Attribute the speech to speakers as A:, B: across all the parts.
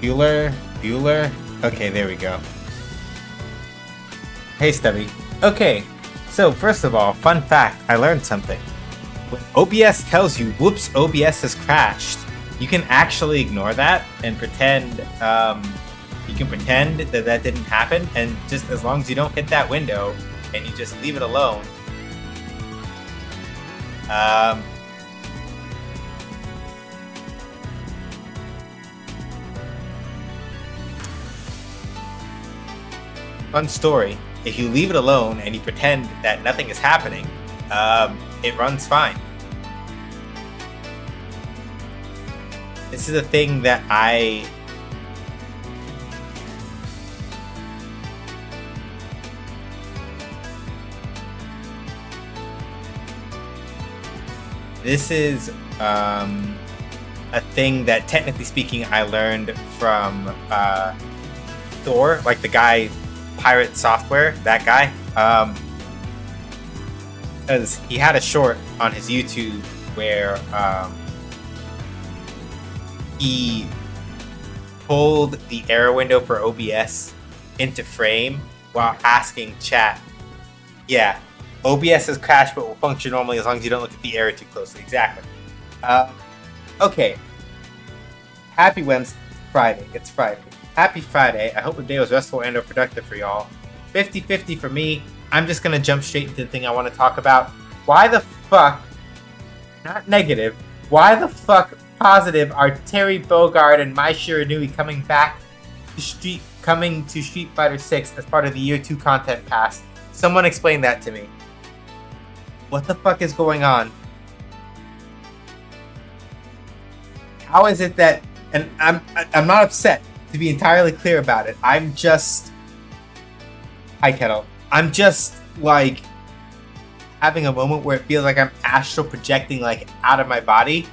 A: Bueller. Okay, there we go. Hey, Stubby. Okay, so first of all, fun fact, I learned something. When OBS tells you, whoops, OBS has crashed, you can actually ignore that and pretend, you can pretend that that didn't happen, and just as long as you don't hit that window, and you just leave it alone, fun story. If you leave it alone and you pretend that nothing is happening, it runs fine. This is a thing that This is a thing that, technically speaking, I learned from Thor, like the guy Pirate Software, that guy. Because he had a short on his YouTube where he pulled the error window for OBS into frame while asking chat, yeah, OBS has crashed but will function normally as long as you don't look at the error too closely. Exactly. Okay. Happy Wednesday. Friday. It's Friday. Happy Friday. I hope the day was restful and or productive for y'all. 50-50 for me. I'm just going to jump straight into the thing I want to talk about. Why the fuck, not negative, why the fuck positive are Terry Bogard and Mai Shiranui coming to Street Fighter 6 as part of the Year 2 content pass? Someone explain that to me. What the fuck is going on? How is it that, and I'm not upset, to be entirely clear about it. I'm just, hi Kettle. I'm just like having a moment where it feels like I'm astral projecting like out of my body.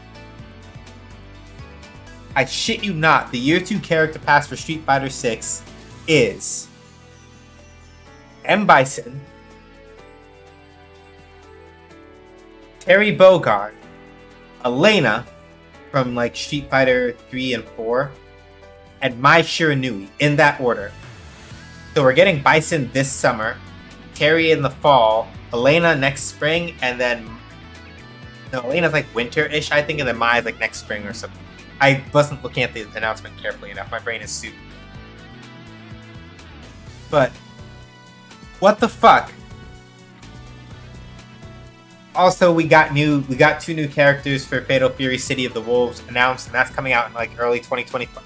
A: I shit you not, the Year 2 character pass for Street Fighter 6 is M. Bison, Terry Bogard, Elena from like Street Fighter 3 and 4, and Mai Shiranui, in that order. So we're getting Bison this summer, Terry in the fall, Elena next spring, and then no, Elena's like winter-ish, I think, and then Mai's like next spring or something. I wasn't looking at the announcement carefully enough. My brain is soup. But what the fuck? Also, we got 2 new characters for Fatal Fury City of the Wolves announced, and that's coming out in like early 2025.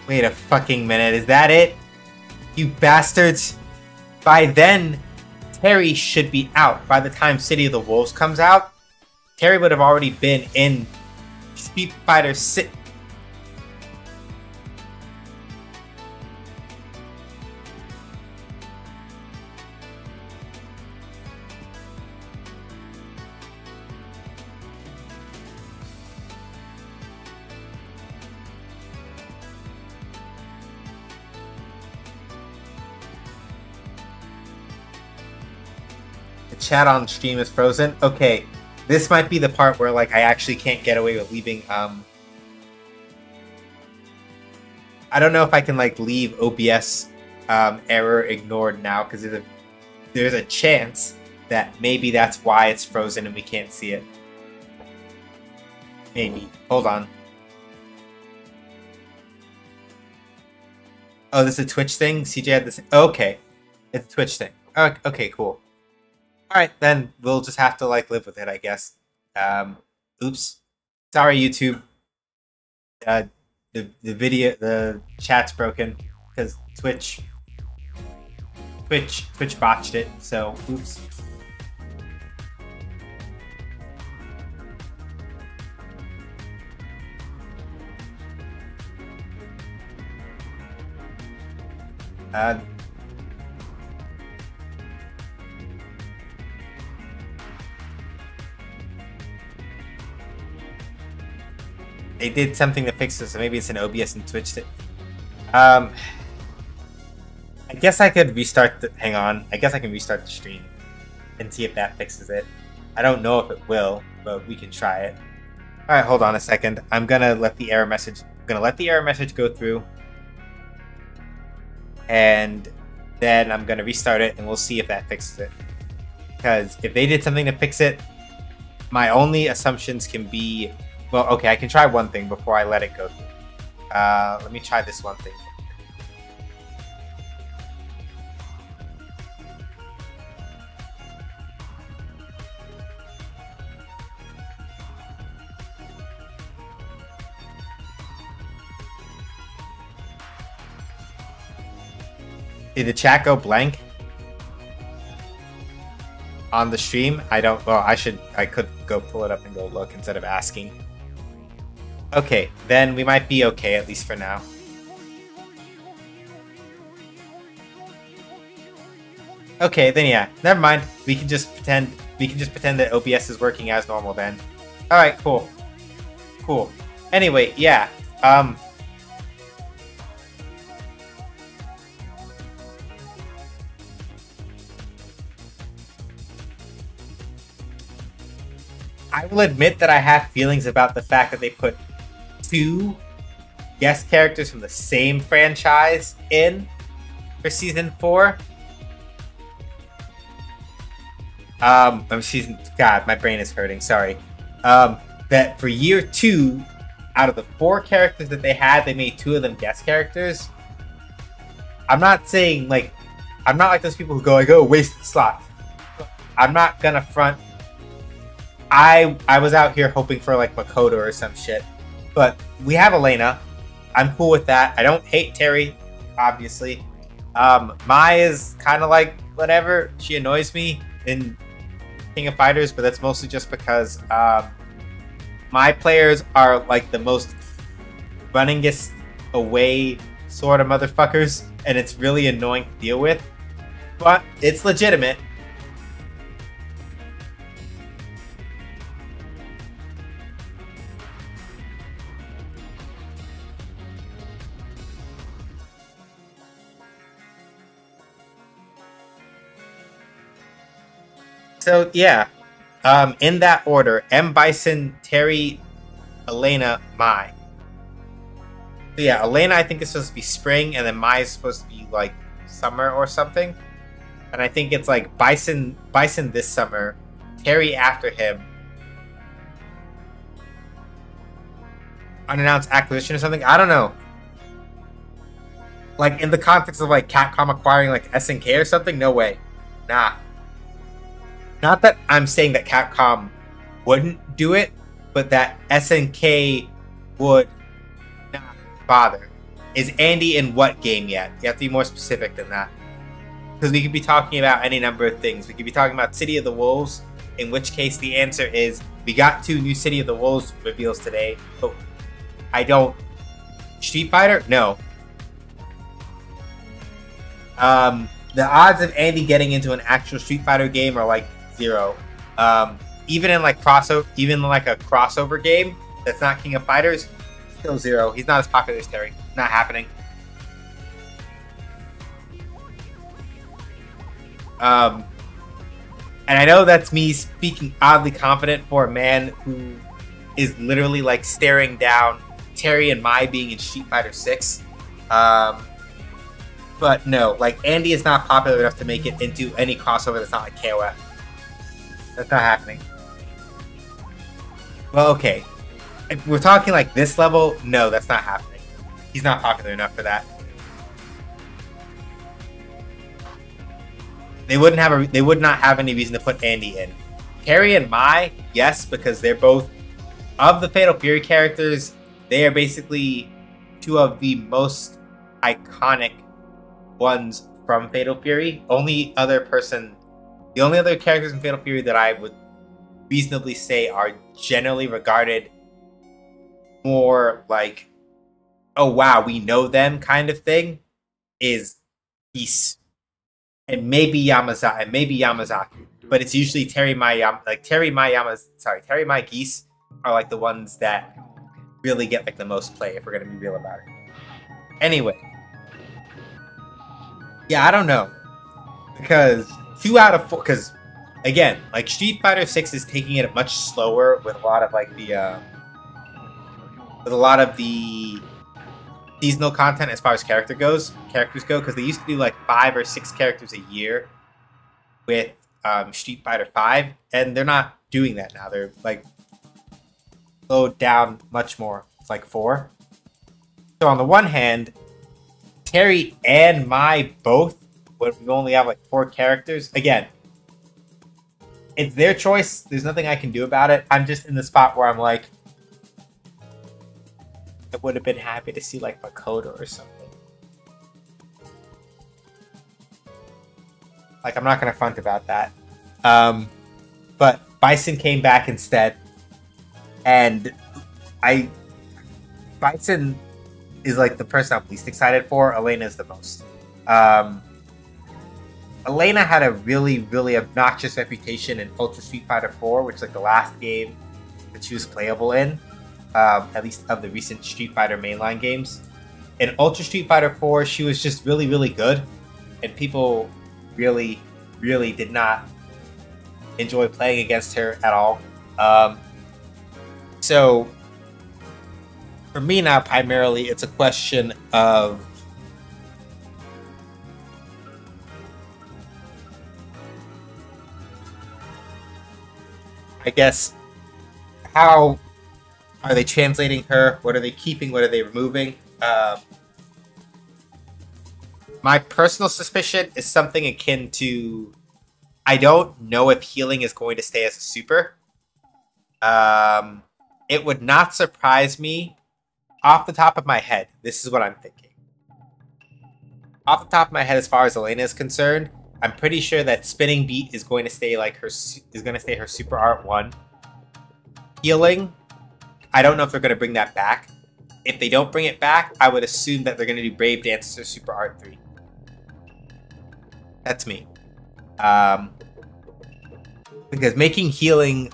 A: Wait a fucking minute, is that it? You bastards! By then, Terry should be out. By the time City of the Wolves comes out, Terry would have already been in Street Fighter 6. Chat on stream is frozen. Okay, this might be the part where like I actually can't get away with leaving. I don't know if I can like leave OBS error ignored now, because there's a chance that maybe that's why it's frozen and we can't see it. Maybe. Hold on. Oh, this is a Twitch thing? CJ had this. Okay, it's a Twitch thing. Okay, cool. Alright, then we'll just have to like live with it, I guess. Oops. Sorry, YouTube. The chat's broken because Twitch botched it, so oops. They did something to fix this, so maybe it's an OBS and Twitch thing. I guess I could restart the... Hang on. I guess I can restart the stream. and see if that fixes it. I don't know if it will, but we can try it. All right, hold on a second. I'm gonna let the error message go through, and then I'm gonna restart it, and we'll see if that fixes it. Because if they did something to fix it, my only assumptions can be, well, okay, I can try one thing before I let it go through. Let me try this one thing. Did the chat go blank on the stream? I don't. Well, I could go pull it up and go look instead of asking. Okay, then we might be okay, at least for now. Okay, then yeah, never mind. We can just pretend that OBS is working as normal then. All right, cool. Cool. Anyway, yeah. I will admit that I have feelings about the fact that they put 2 guest characters from the same franchise in for season 4. God, my brain is hurting. Sorry. That for year 2, out of the 4 characters that they had, they made 2 of them guest characters. I'm not saying like, I'm not like those people who go like, oh, wasted slot. I'm not gonna front. I was out here hoping for like Makoto or some shit, but we have Elena. I'm cool with that. I don't hate Terry, obviously. Mai is kind of like whatever. She annoys me in King of Fighters, but that's mostly just because my players are like the most runningest away sort of motherfuckers, and it's really annoying to deal with, but it's legitimate. So yeah, in that order: M. Bison, Terry, Elena, Mai. So yeah, Elena I think is supposed to be spring, and then Mai is supposed to be like summer or something. And I think it's like Bison this summer, Terry after him, unannounced acquisition or something. I don't know. Like in the context of like Capcom acquiring like SNK or something. No way. Nah. Not that I'm saying that Capcom wouldn't do it, but that SNK would not bother. Is Andy in what game yet? You have to be more specific than that. Because we could be talking about any number of things. We could be talking about City of the Wolves, in which case the answer is we got 2 new City of the Wolves reveals today, but I don't... Street Fighter? No. The odds of Andy getting into an actual Street Fighter game are like 0. Even in like a crossover game that's not King of Fighters, still 0. He's not as popular as Terry. Not happening. And I know that's me speaking oddly confident for a man who is literally like staring down Terry and Mai being in Street Fighter 6. But no, like Andy is not popular enough to make it into any crossover that's not like KOF. That's not happening. Well, okay. If we're talking like this level, no, that's not happening. He's not popular enough for that. They would not have any reason to put Andy in. Terry and Mai, yes, because they're both of the Fatal Fury characters. They are basically 2 of the most iconic ones from Fatal Fury. The only other characters in Fatal Fury that I would reasonably say are generally regarded more like, oh wow, we know them kind of thing, is Geese. And maybe Yamazaki. But it's usually Terry Mai Geese are like the ones that really get like the most play, if we're gonna be real about it. Anyway. Yeah, I don't know. Because 2 out of 4, because again, like Street Fighter 6 is taking it much slower with a lot of like the seasonal content as far as characters go, because they used to do like 5 or 6 characters a year with Street Fighter 5, and they're not doing that now. They're like slowed down much more. It's like 4. So on the one hand, Terry and Mai both, when we only have like 4 characters, again, it's their choice. There's nothing I can do about it. I'm just in the spot where I'm like, I would have been happy to see like Makoto or something. Like, I'm not gonna front about that. But Bison came back instead, and Bison is like the person I'm least excited for. Elena is the most. Elena had a really, really obnoxious reputation in Ultra Street Fighter 4, which is like the last game that she was playable in, at least of the recent Street Fighter mainline games. In Ultra Street Fighter 4, she was just really, really good, and people really, really did not enjoy playing against her at all. So, for me now, primarily, it's a question of I guess, how are they translating her? What are they keeping? What are they removing? My personal suspicion is something akin to, I don't know if healing is going to stay as a super. It would not surprise me, off the top of my head, this is what I'm thinking. Off the top of my head, as far as Elena is concerned, I'm pretty sure that Spinning Beat is going to stay like her Super Art 1. Healing, I don't know if they're going to bring that back. If they don't bring it back, I would assume that they're going to do Brave Dances or Super Art 3. That's me. Because making healing,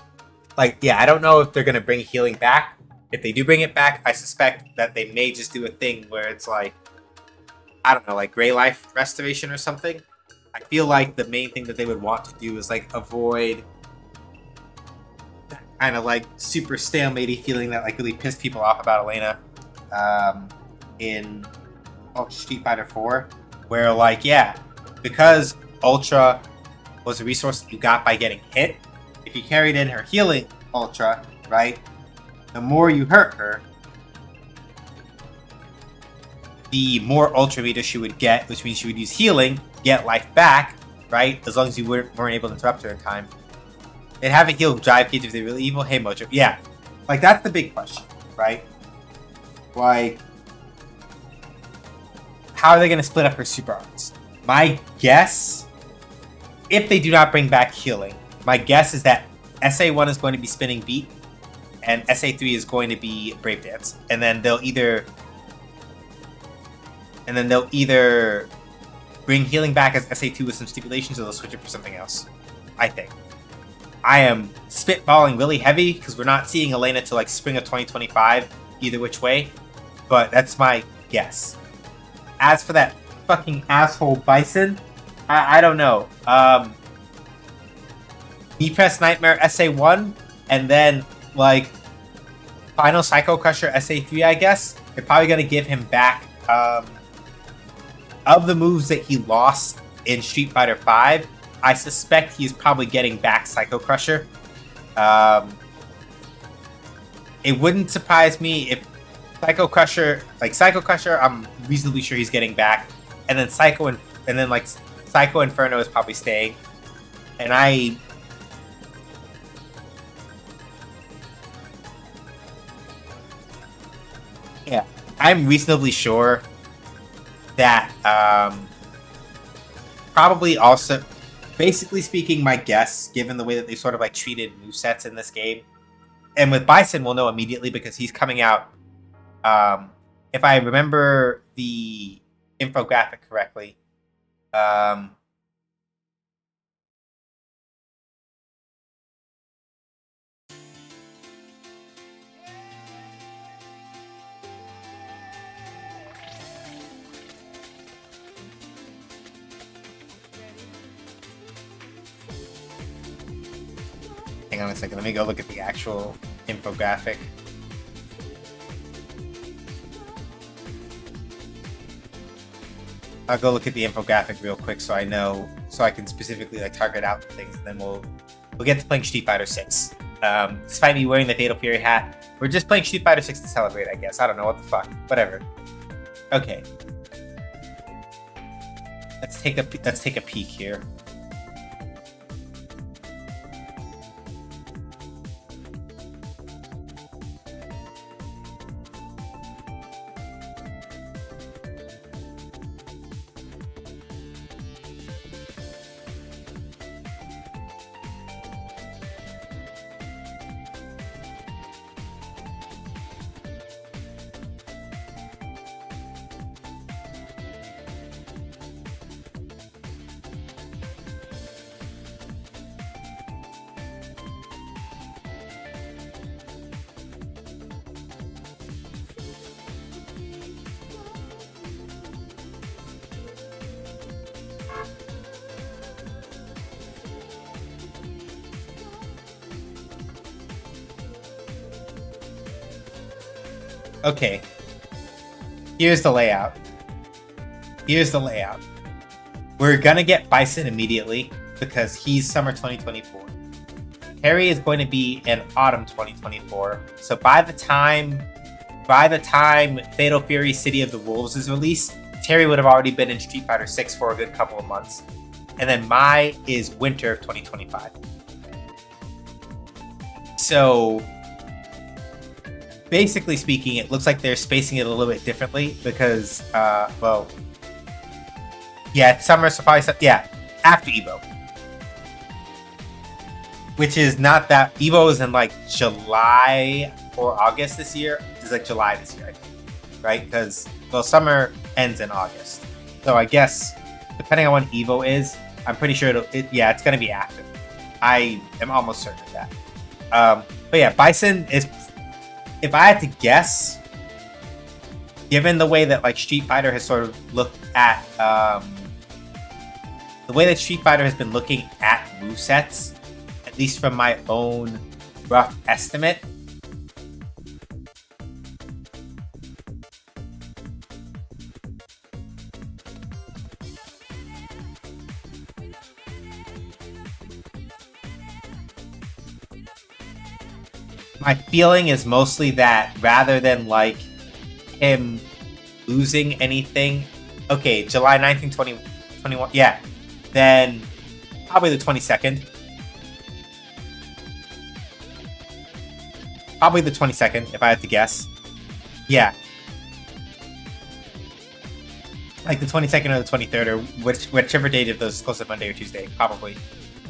A: like, yeah, I don't know if they're going to bring healing back. If they do bring it back, I suspect that they may just do a thing where it's like, I don't know, like Gray Life Restoration or something. I feel like the main thing that they would want to do is like avoid that kind of like super stalemate feeling that like really pissed people off about Elena in Ultra Street Fighter 4, where like, yeah, because Ultra was a resource that you got by getting hit, if you carried in her healing Ultra, right, the more you hurt her, the more Ultra meter she would get, which means she would use healing, get life back, right? As long as you weren't able to interrupt her in time. And having healed Drive Cage if they're really evil. Hey, Mojo. Yeah. Like, that's the big question, right? Like, how are they going to split up her super arts? My guess, if they do not bring back healing, my guess is that SA1 is going to be Spinning Beat, and SA3 is going to be Brave Dance. And then they'll either bring healing back as SA2 with some stipulations, or they'll switch it for something else. I think. I am spitballing really heavy because we're not seeing Elena till like spring of 2025, either which way. But that's my guess. As for that fucking asshole Bison, I don't know. Knee Press Nightmare SA1, and then like Final Psycho Crusher SA3, I guess. They're probably gonna give him back. Of the moves that he lost in Street Fighter 5, I suspect he's probably getting back Psycho Crusher. It wouldn't surprise me if Psycho Crusher, I'm reasonably sure he's getting back, and then Psycho Inferno is probably staying. And I'm reasonably sure that probably also, basically speaking, my guess, given the way that they sort of like treated movesets in this game, and with Bison we'll know immediately because he's coming out, if I remember the infographic correctly, Hang on a second. Let me go look at the actual infographic. I'll go look at the infographic real quick so I know, so I can specifically like target out things, and then we'll get to playing Street Fighter 6. Despite me wearing the Fatal Fury hat, we're just playing Street Fighter 6 to celebrate, I guess. I don't know what the fuck. Whatever. Okay. Let's take a peek here. Okay, here's the layout. We're gonna get Bison immediately because he's summer 2024. Terry is going to be in autumn 2024. So by the time Fatal Fury City of the Wolves is released, Terry would have already been in Street Fighter 6 for a good couple of months. And then Mai is winter of 2025. So basically speaking, it looks like they're spacing it a little bit differently because, well, yeah, summer, so probably, yeah, after Evo. Which is not that, Evo is in like July or August this year. It's like July this year, I think, right? Because, well, summer ends in August. So I guess, depending on when Evo is, I'm pretty sure yeah, it's going to be after. I am almost certain of that. But yeah, Bison is, if I had to guess, given the way that like Street Fighter has sort of looked at, the way that Street Fighter has been looking at movesets, at least from my own rough estimate, my feeling is mostly that rather than like him losing anything, okay, July 19, 2021, yeah, then probably the 22nd. Probably the 22nd, if I had to guess. Yeah. Like the 22nd or the 23rd, or whichever date of those is close to Monday or Tuesday, probably.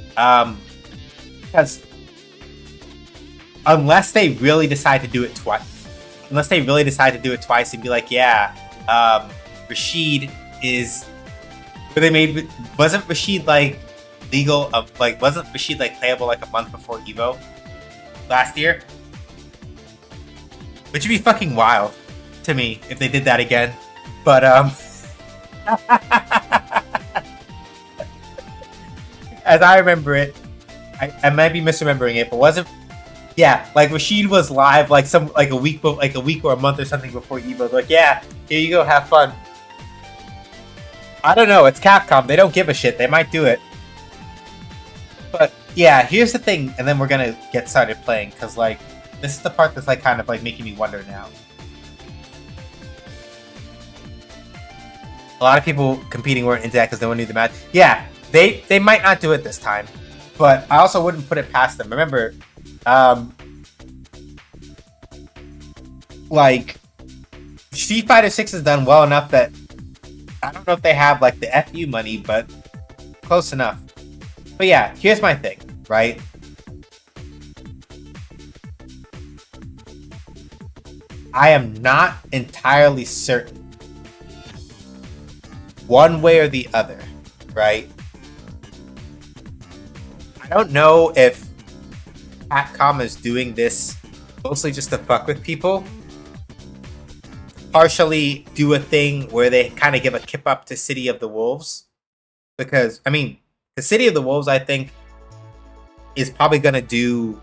A: Because unless they really decide to do it twice. Unless they really decide to do it twice and be like, yeah, Rashid is... Wasn't Rashid, like, legal... like, wasn't Rashid, like, playable, like, a month before Evo? Last year? Which would be fucking wild to me if they did that again. But, as I remember it, I might be misremembering it, but wasn't... Yeah, like Rashid was live like a week or a month or something before Evo. Like, yeah, here you go, have fun. I don't know, it's Capcom, they don't give a shit, they might do it. But yeah, here's the thing, and then we're gonna get started playing, because like, this is the part that's like kind of like making me wonder now. A lot of people competing weren't into that because they wouldn't do the match. Yeah, they might not do it this time, but I also wouldn't put it past them. Remember, like, Street Fighter 6 has done well enough that I don't know if they have like the FU money, but close enough. But yeah, here's my thing, right? I am not entirely certain one way or the other, right? I don't know if Capcom is doing this mostly just to fuck with people. Partially do a thing where they kind of give a kip up to City of the Wolves. Because, I mean, the City of the Wolves, I think, is probably gonna do.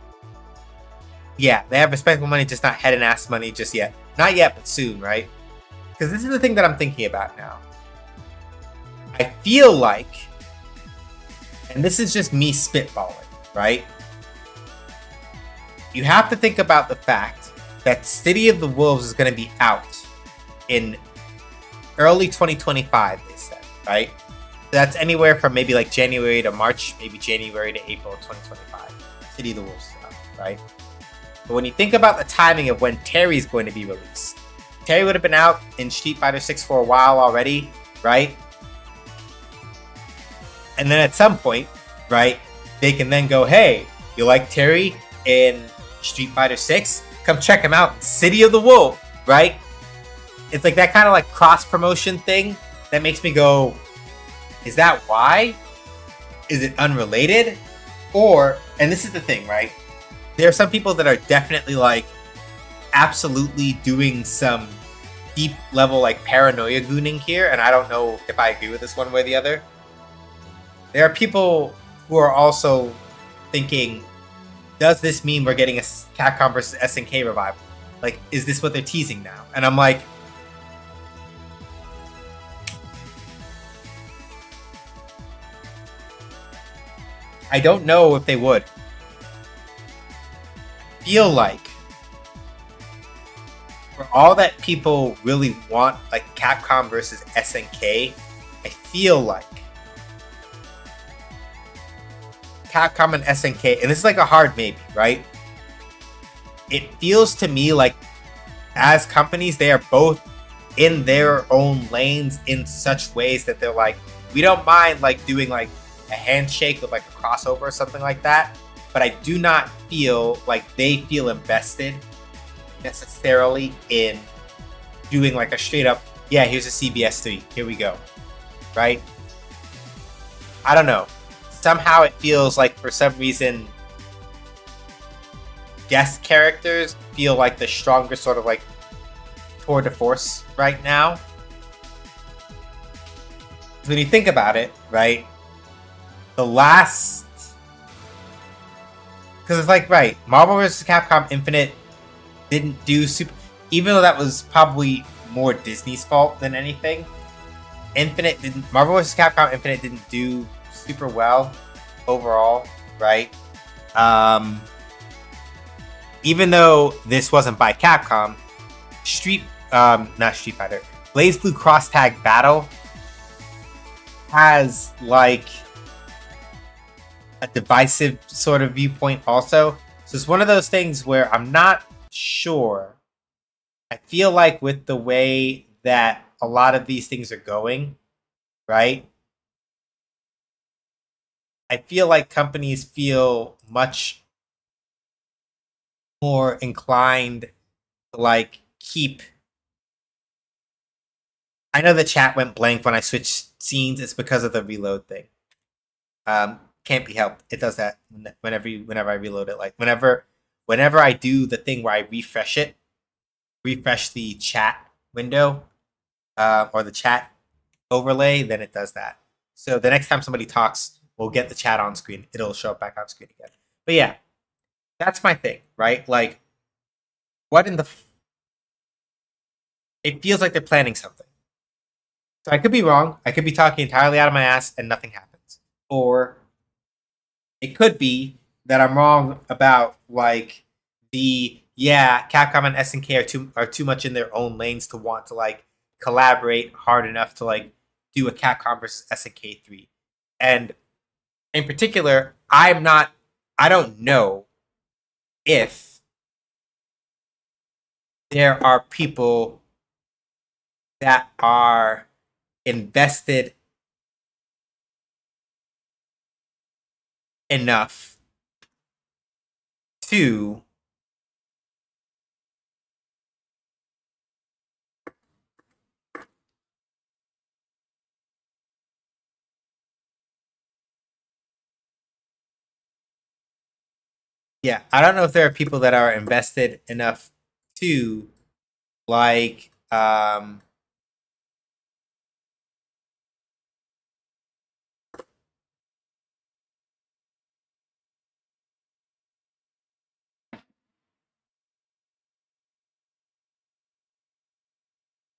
A: Yeah, they have respectable money, just not head and ass money just yet. Not yet, but soon, right? Because this is the thing that I'm thinking about now. I feel like, and this is just me spitballing, right? You have to think about the fact that City of the Wolves is going to be out in early 2025, they said, right? That's anywhere from maybe like January to March, maybe January to April 2025. City of the Wolves stuff, right? But when you think about the timing of when Terry's going to be released, Terry would have been out in Street Fighter 6 for a while already, right? And then at some point, right, they can then go, hey, you like Terry in Street Fighter 6? Come check him out in City of the Wolf, right? It's like that kind of like cross-promotion thing that makes me go, is that why? Is it unrelated? Or, and this is the thing, right? There are some people that are definitely like absolutely doing some deep level like paranoia gooning here, and I don't know if I agree with this one way or the other. There are people who are also thinking, does this mean we're getting a Capcom versus SNK revival? Like, is this what they're teasing now? And I'm like, I don't know if they would. I feel like for all that people really want, like Capcom versus SNK, I feel like Capcom and SNK, and this is like a hard maybe, right? It feels to me like as companies, they are both in their own lanes in such ways that they're like, we don't mind like doing like a handshake with like a crossover or something like that, but I do not feel like they feel invested necessarily in doing like a straight up, yeah, here's a CBS3, here we go, right? I don't know. Somehow it feels like for some reason guest characters feel like the stronger sort of like tour de force right now. When you think about it, right? The last, because it's like, right, Marvel vs. Capcom Infinite didn't do super, even though that was probably more Disney's fault than anything. Marvel vs. Capcom Infinite didn't do super well overall, right? Even though this wasn't by Capcom, not Street Fighter, Blaze Blue Cross Tag Battle has like a divisive sort of viewpoint also. So it's one of those things where I'm not sure. I feel like with the way that a lot of these things are going, right? I feel like companies feel much more inclined to like keep. I know the chat went blank when I switched scenes. It's because of the reload thing. Can't be helped. It does that whenever I reload it. Like whenever I do the thing where I refresh the chat window, or the chat overlay, then it does that. So the next time somebody talks, we'll get the chat on screen. It'll show up back on screen again. But yeah, that's my thing, right? Like, what in the? It feels like they're planning something. So I could be wrong. I could be talking entirely out of my ass and nothing happens. Or it could be that I'm wrong about like Capcom and SNK are too much in their own lanes to want to like collaborate hard enough to like do a Capcom versus SNK 3. And in particular, I don't know if there are people that are invested enough to I don't know if there are people that are invested enough to like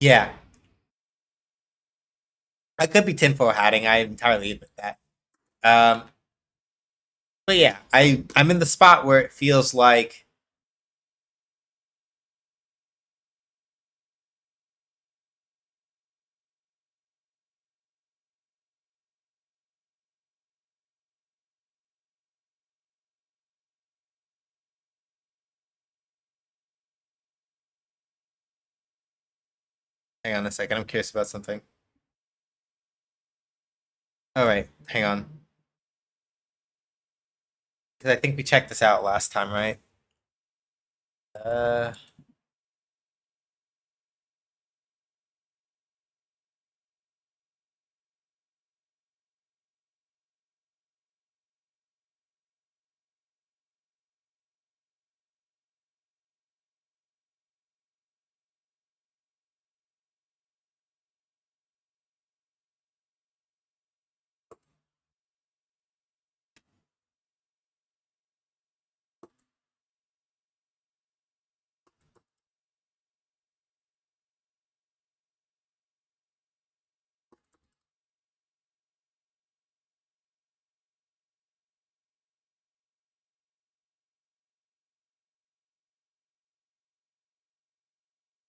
A: Yeah, I could be tinfoil hatting. I entirely admit that. Um, but yeah, I'm in the spot where it feels like hang on a second. I'm curious about something. All right, hang on. Because I think we checked this out last time, right? Uh,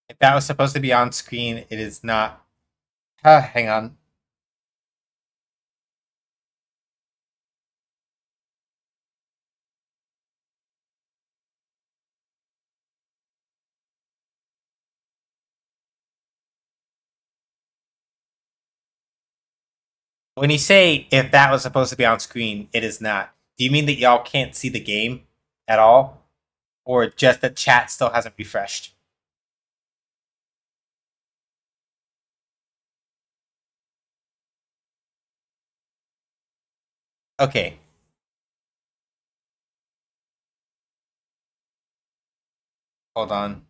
A: if that was supposed to be on screen, it is not. Hang on. When you say if that was supposed to be on screen, it is not. Do you mean that y'all can't see the game at all? Or just that chat still hasn't refreshed? Okay, hold on.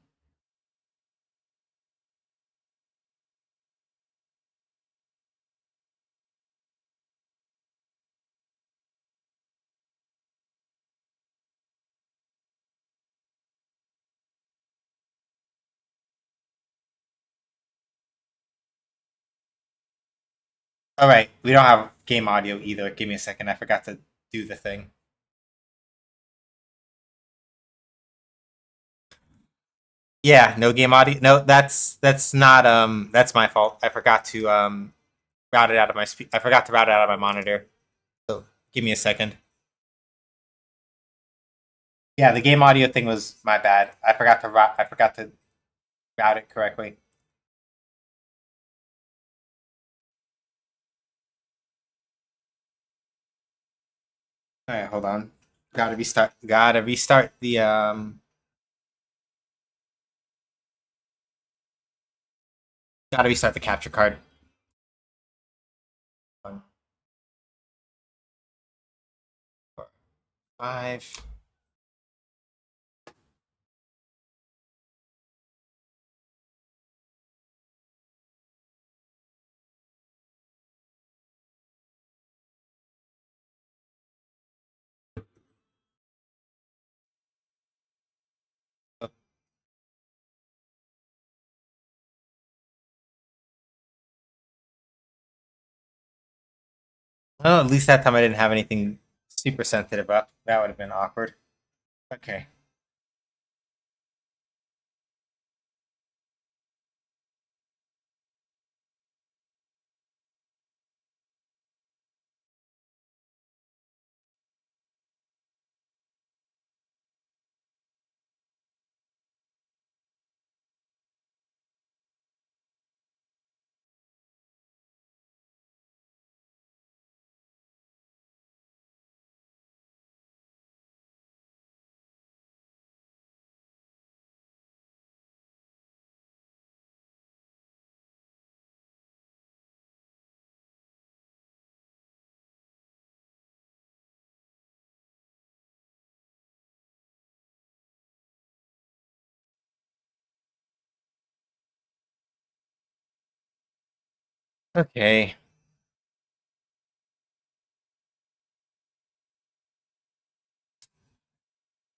A: All right, we don't have game audio either. Give me a second. I forgot to do the thing. Yeah, no game audio. No, that's not that's my fault. I forgot to route it out of my I forgot to route it out of my monitor. So give me a second. Yeah, the game audio thing was my bad. I forgot to route it correctly. All right, hold on. Gotta restart the gotta restart the capture card. 1, 4, 5. Well, at least that time I didn't have anything super sensitive up. That would have been awkward. Okay. Okay.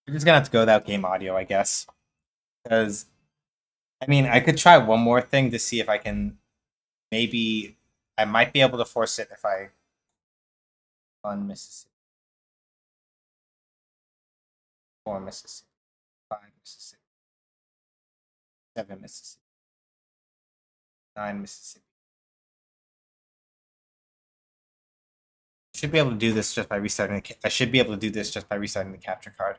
A: We're just gonna have to go without game audio, I guess. Because I mean, I could try one more thing to see if I can. Maybe I might be able to force it if I on Mississippi, 4 Mississippi, 5 Mississippi, 7 Mississippi, 9 Mississippi. I should be able to do this just by restarting. I should be able to do this just by restarting the capture card.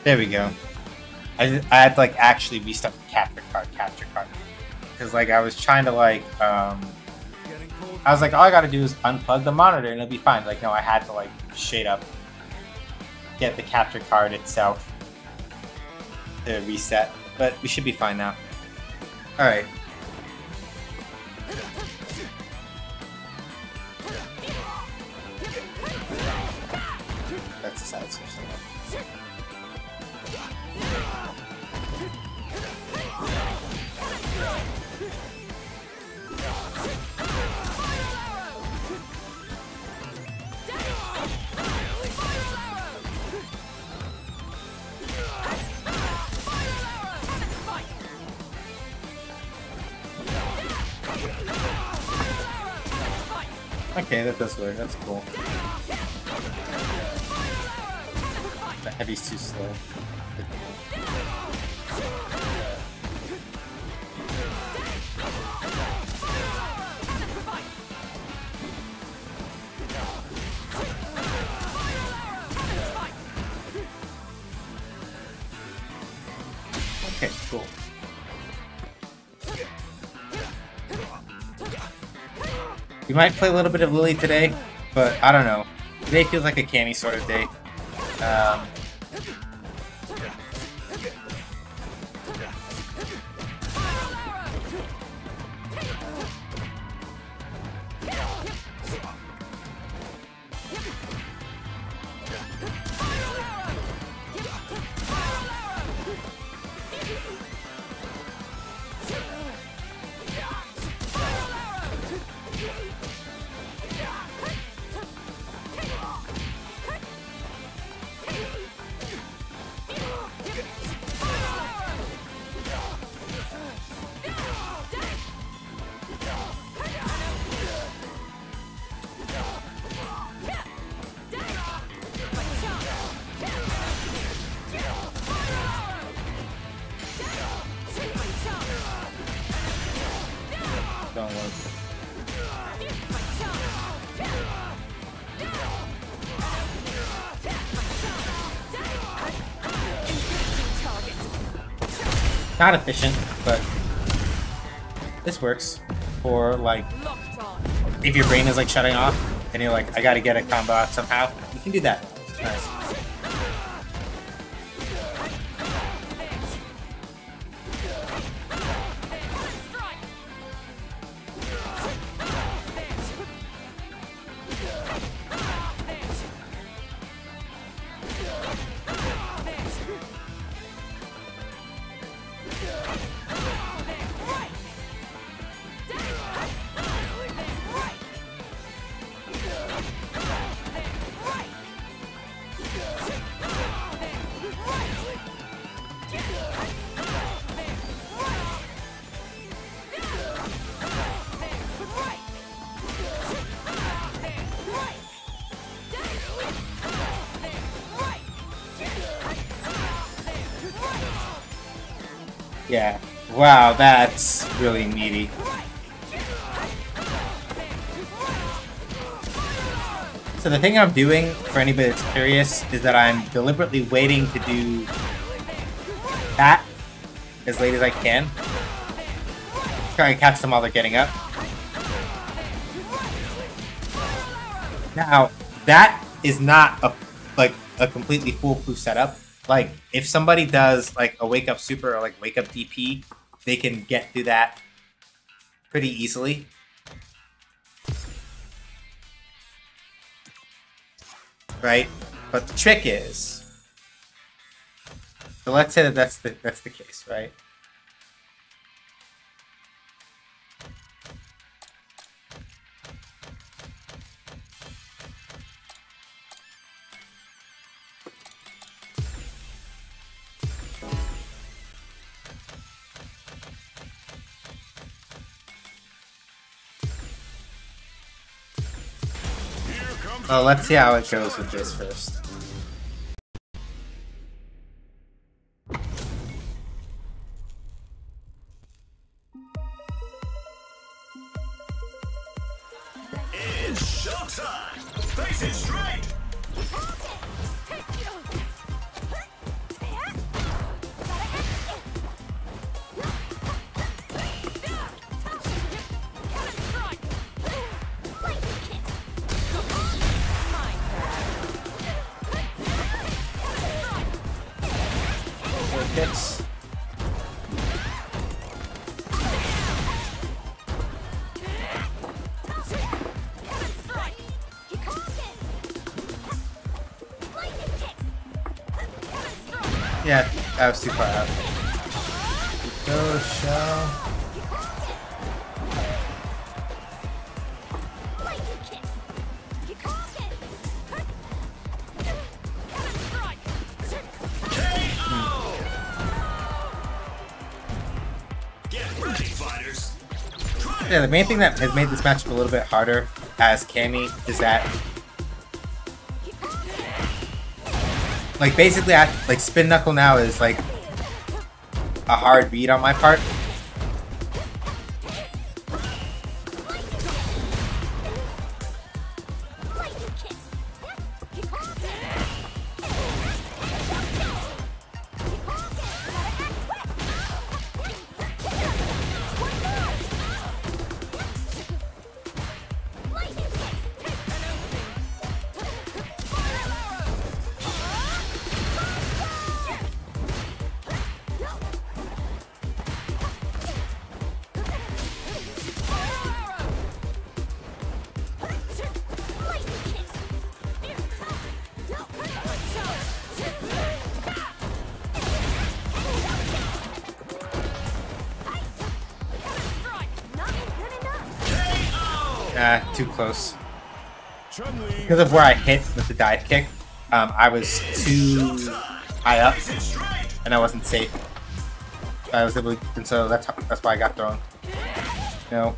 A: There we go. I had to like actually restart the capture card, because like I was trying to like I was like, all I gotta do is unplug the monitor and it'll be fine. Like no, I had to like straight up get the capture card itself to reset, but we should be fine now. All right. That's the side switch. Okay, that does work. That's cool. The heavy's too slow. Okay, cool. We might play a little bit of Lily today, but I don't know. Today feels like a Cammy sort of day. Don't work. Not efficient, but this works for like if your brain is like shutting off and you're like, I gotta get a combo out somehow. You can do that. It's nice. Yeah. Wow, that's really meaty. So the thing I'm doing, for anybody that's curious, is that I'm deliberately waiting to do that as late as I can. Try to catch them while they're getting up. Now, that is not a completely foolproof setup. Like, if somebody does like a wake up super or like wake up DP, they can get through that pretty easily. Right? But the trick is, so let's say that that's the case, right? Oh, let's see how it goes with this first.
B: It's showtime! Face it straight!
A: Hits. Yeah, that was too far out. Go, Shell. Yeah, the main thing that has made this matchup a little bit harder as Cammy is that, like, basically, like, spin knuckle now is like a hard beat on my part. Too close. Because of where I hit with the dive kick, I was too high up, and I wasn't safe. I was able to, and so that's why I got thrown. No.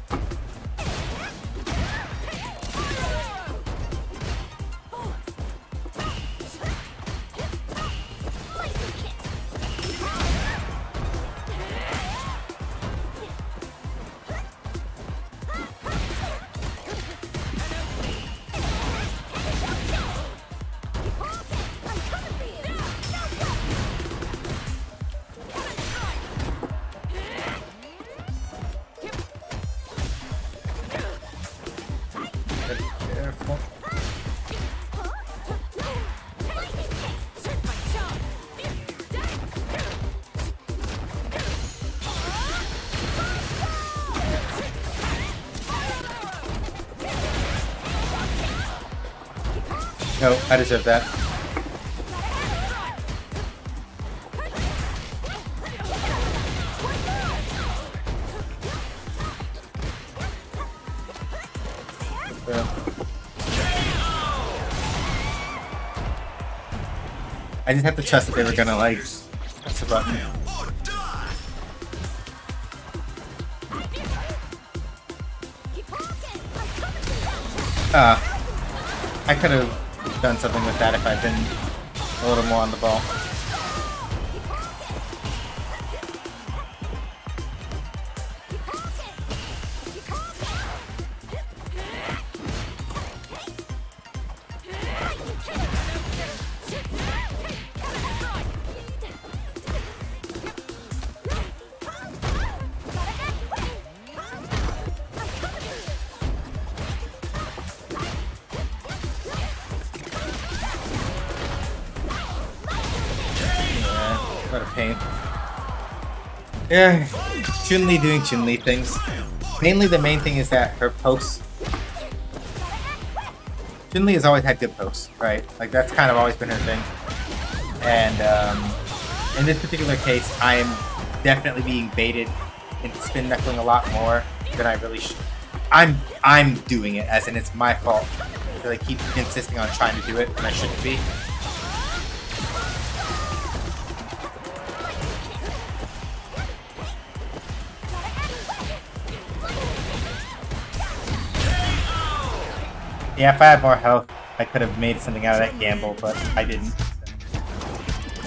A: No, I deserve that. I just have to trust that they were gonna like press the button. I could have done something with that if I'd been a little more on the ball. main. Yeah, Chun-Li doing Chun-Li things. Mainly the main thing is that her posts. Chun-Li has always had good posts, right? Like that's kind of always been her thing. And in this particular case, I am definitely being baited into spin knuckling a lot more than I really should. I'm doing it, as in it's my fault because I keep insisting on trying to do it when I shouldn't be. Yeah, if I had more health, I could have made something out of that gamble, but I didn't.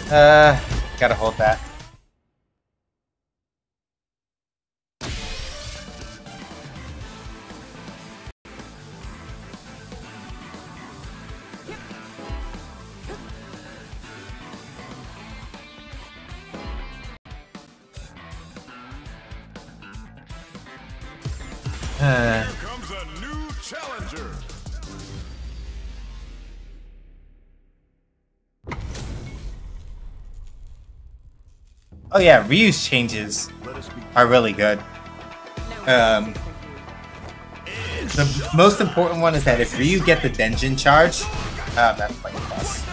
A: Gotta hold that.
B: Here comes a new challenger.
A: Oh yeah, Ryu's changes are really good. The most important one is that if Ryu get the Denjin charge, that's like a plus.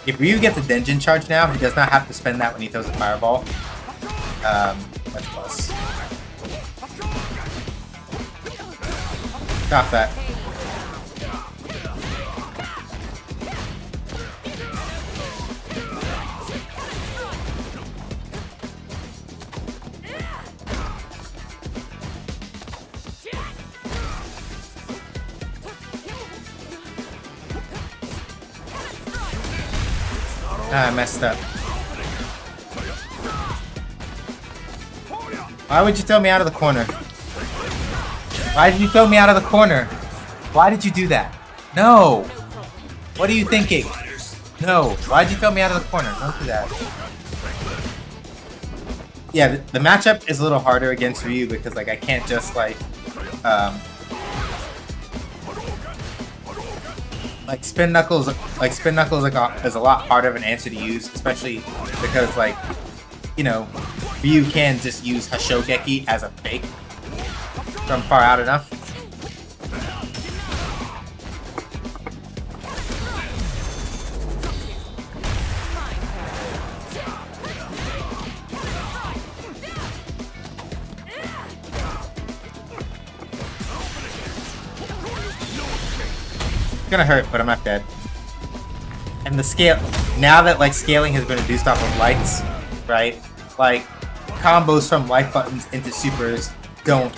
A: If Ryu gets a Denjin charge now, he does not have to spend that when he throws a fireball. That's plus. Stop that. I messed up. Why would you throw me out of the corner? Why did you throw me out of the corner? Why did you do that? No! What are you thinking? No. Why'd you throw me out of the corner? Don't do that. Yeah, the matchup is a little harder against Ryu because like I can't just like spin knuckles is a lot harder of an answer to use, especially because like, you know, Ryu can just use Hashogeki as a fake from far out enough. Gonna hurt, but I'm not dead. And the scale, now that like scaling has been reduced off of lights, right? Like combos from light buttons into supers don't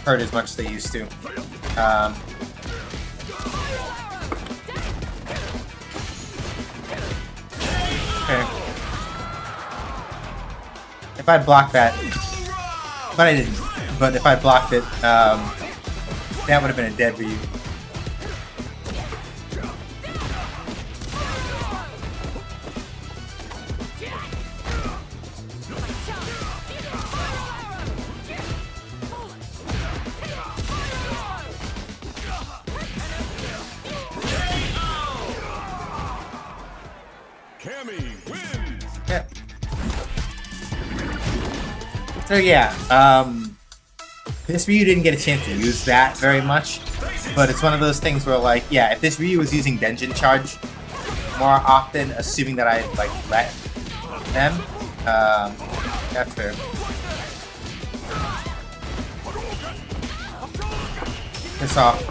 A: hurt as much as they used to. Okay. If I blocked that, but I didn't. But if I blocked it, that would have been a dead Ryu. So yeah, this Ryu didn't get a chance to use that very much, but it's one of those things where like, yeah, if this Ryu was using Denjin charge more often, assuming that I like let them, that's fair. Piss off.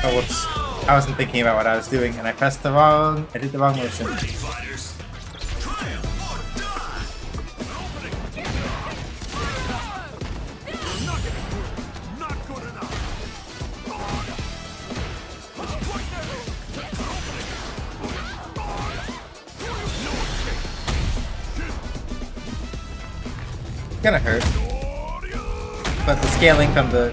A: Oh, whoops. I wasn't thinking about what I was doing, and I pressed the wrong... I did the wrong motion. gonna hurt. But the scaling from the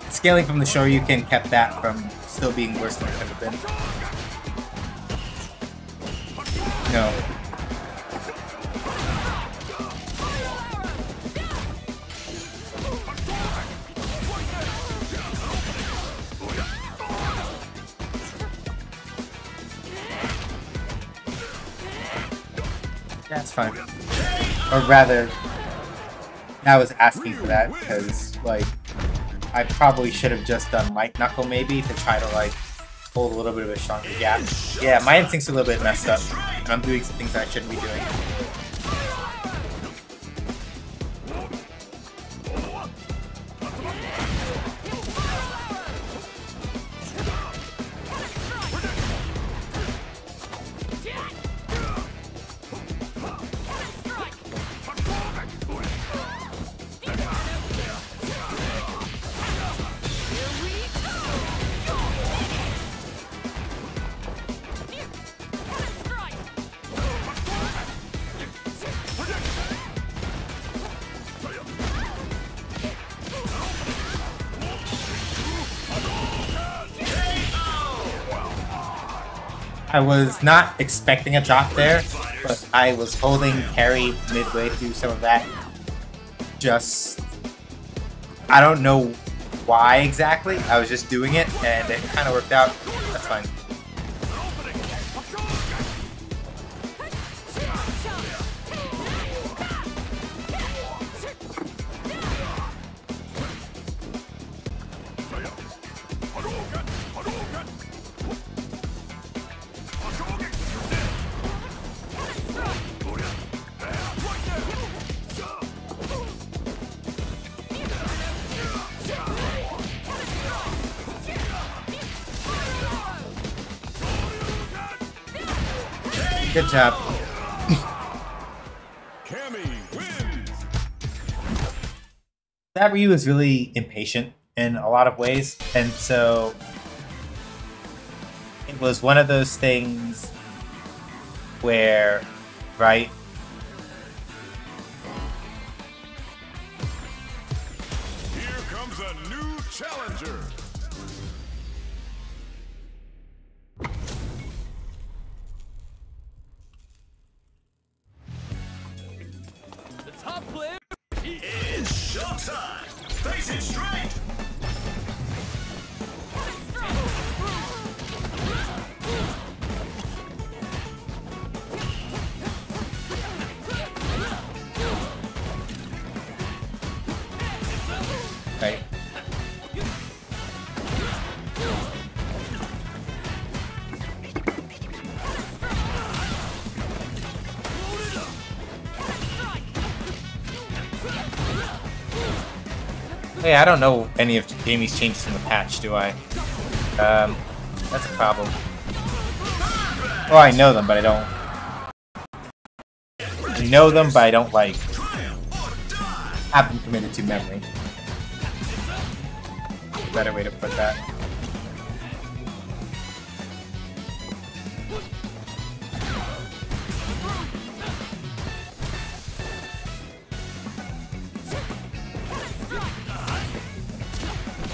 A: scaling from the Shoryuken kept that from still being worse than it could have been. No. That's fine. Or rather, I was asking for that because, like, I probably should have just done Light Knuckle maybe to try to, like, hold a little bit of a stronger gap. Yeah, my instincts are a little bit messed up. And I'm doing some things that I shouldn't be doing. I was not expecting a drop there, but I was holding parry midway through some of that. Just... I don't know why exactly, I was just doing it, and it kind of worked out. That's fine. Good job. That Ryu is really impatient in a lot of ways, and so it was one of those things where, right?
B: Here comes a new challenger.
C: Top player.
B: It's showtime. Face it straight.
A: Right. Hey, I don't know any of Jamie's changes in the patch, do I? That's a problem. Oh, I know them, but I don't... I know them, but I don't, like, have them committed to memory. Better way to put that.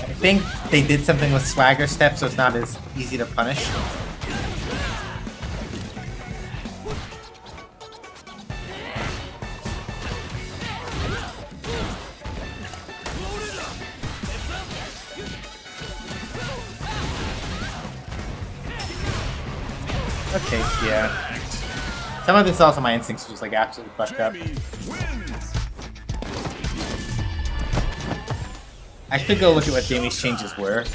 A: I think they did something with swagger steps, so it's not as easy to punish. Okay, yeah. Some of this also my instincts are just like absolutely fucked up. I should go look at what Jamie's changes were,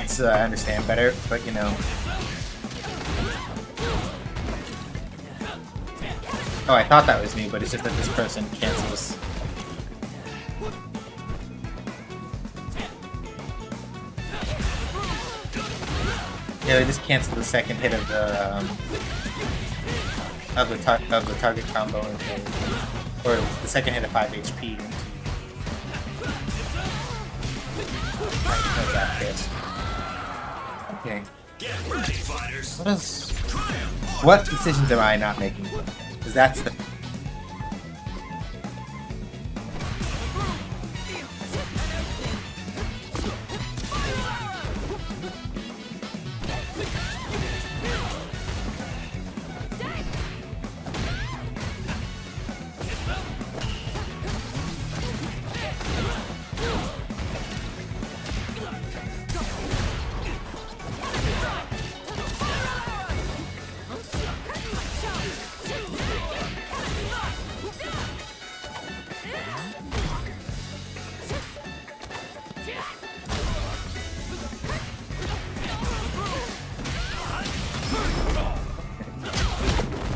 A: so I understand better, but you know. Oh, I thought that was me, but it's just that this person cancels. Yeah, they just canceled the second hit of the target combo, or the second hit of 5 HP. Okay. What decisions am I not making? Because that's the...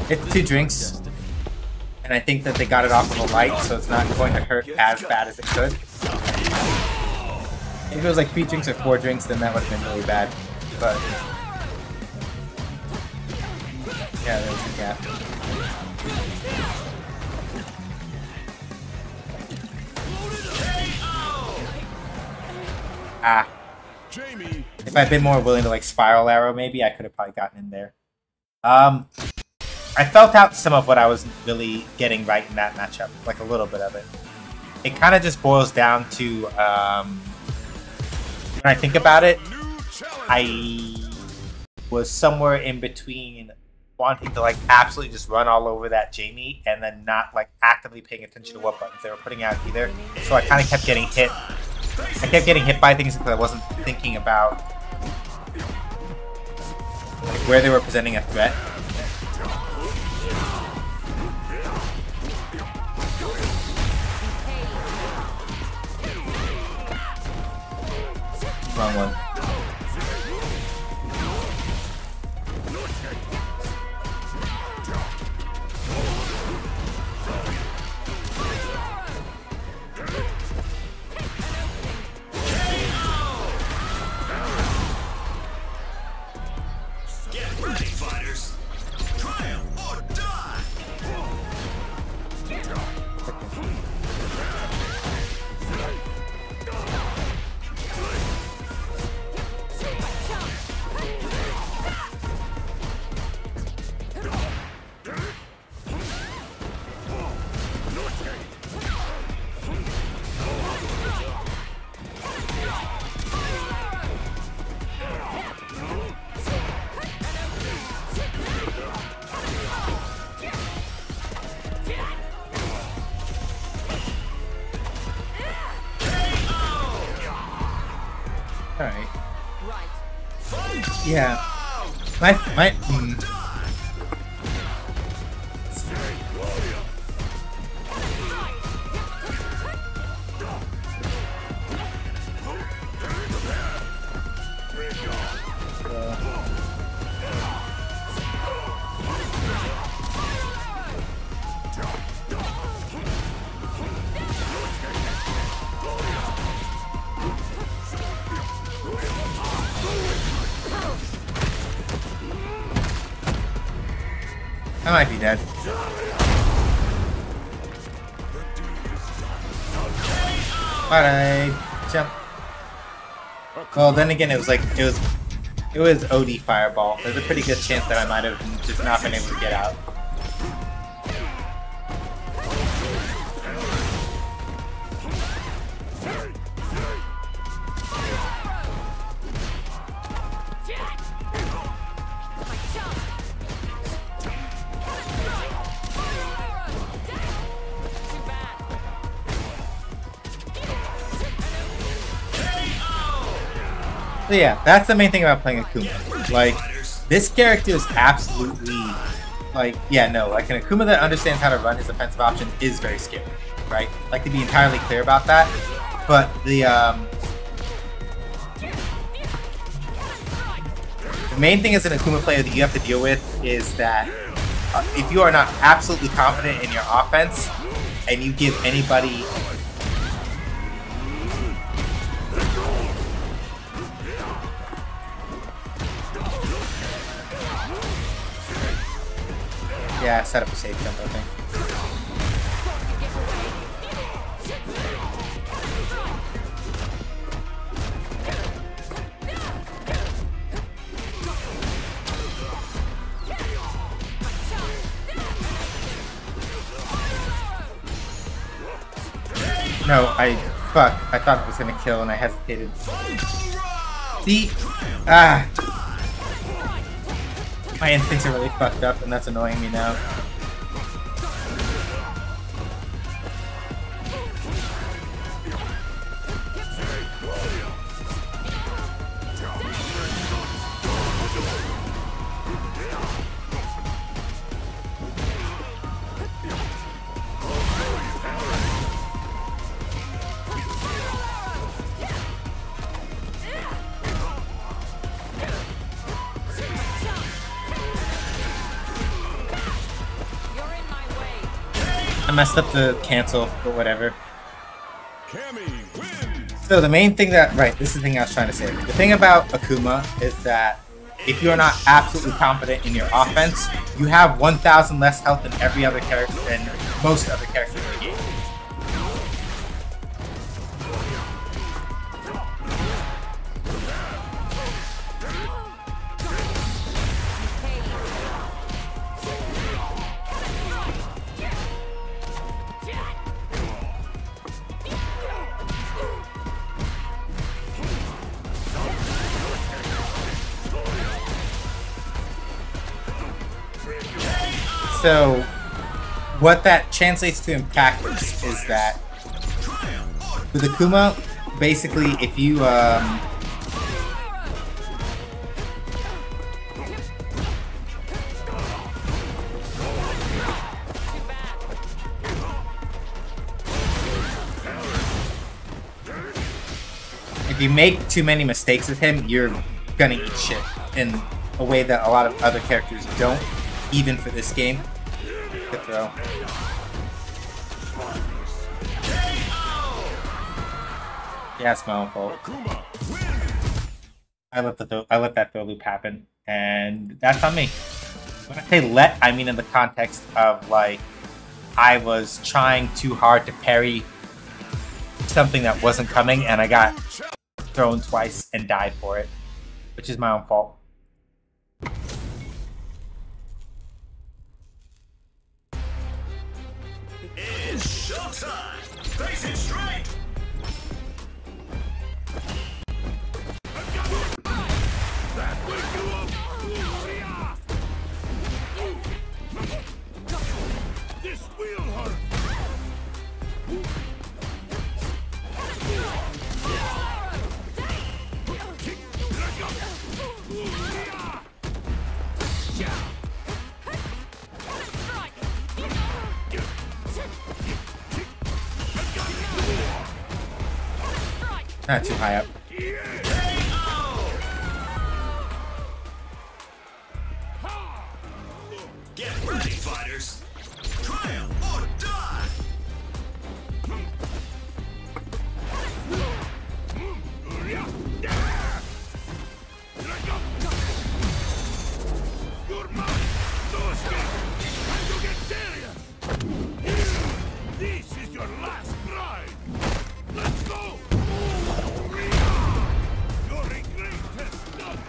A: It's 2 drinks. And I think that they got it off of a light, so it's not going to hurt as bad as it could. If it was like 3 drinks or 4 drinks, then that would have been really bad. But yeah, there's the gap. Ah. If I'd been more willing to like spiral arrow, maybe I could have probably gotten in there. I felt out some of what I was really getting right in that matchup, like a little bit of it. It kind of just boils down to, when I think about it, I was somewhere in between wanting to like absolutely just run all over that Jamie and then not like actively paying attention to what buttons they were putting out either. So I kind of kept getting hit. I kept getting hit by things because I wasn't thinking about like where they were presenting a threat. Wrong one.
B: Get ready, fighters. Triumph or die.
A: Alright. Yeah. My I might be dead. Alright, jump. Well, then again, it was OD Fireball. There's a pretty good chance that I might have just not been able to get out. So yeah, that's the main thing about playing Akuma. Like, this character is absolutely, like, yeah, no, like an Akuma that understands how to run his offensive options is very scary, right? Like, to be entirely clear about that. But the main thing as an Akuma player that you have to deal with is that if you are not absolutely confident in your offense and you give anybody yeah, set up a safe jump, I think. No, I thought it was gonna kill and I hesitated. My instincts are really fucked up and that's annoying me now. I messed up the cancel, but whatever.
B: Cammy wins.
A: So the main thing that, right, this is the thing I was trying to say. The thing about Akuma is that if you're not absolutely confident in your offense, you have 1,000 less health than every other character, than most other characters in the game. So, what that translates to in practice is that with Akuma, basically, if you make too many mistakes with him, you're gonna eat shit in a way that a lot of other characters don't. Even for this game. Good throw. Yeah, it's my own fault. I let that throw loop happen, and that's on me. When I say let, I mean in the context of like I was trying too hard to parry something that wasn't coming, and I got thrown twice and died for it, which is my own fault.
B: It's showtime! Face it straight! That wake you up! This will hurt!
A: Not too high up.
B: Get ready, fighters! Triumph or die! You're mine! No escape! Time to get serious! This is your last ride! Let's go! Your great test done!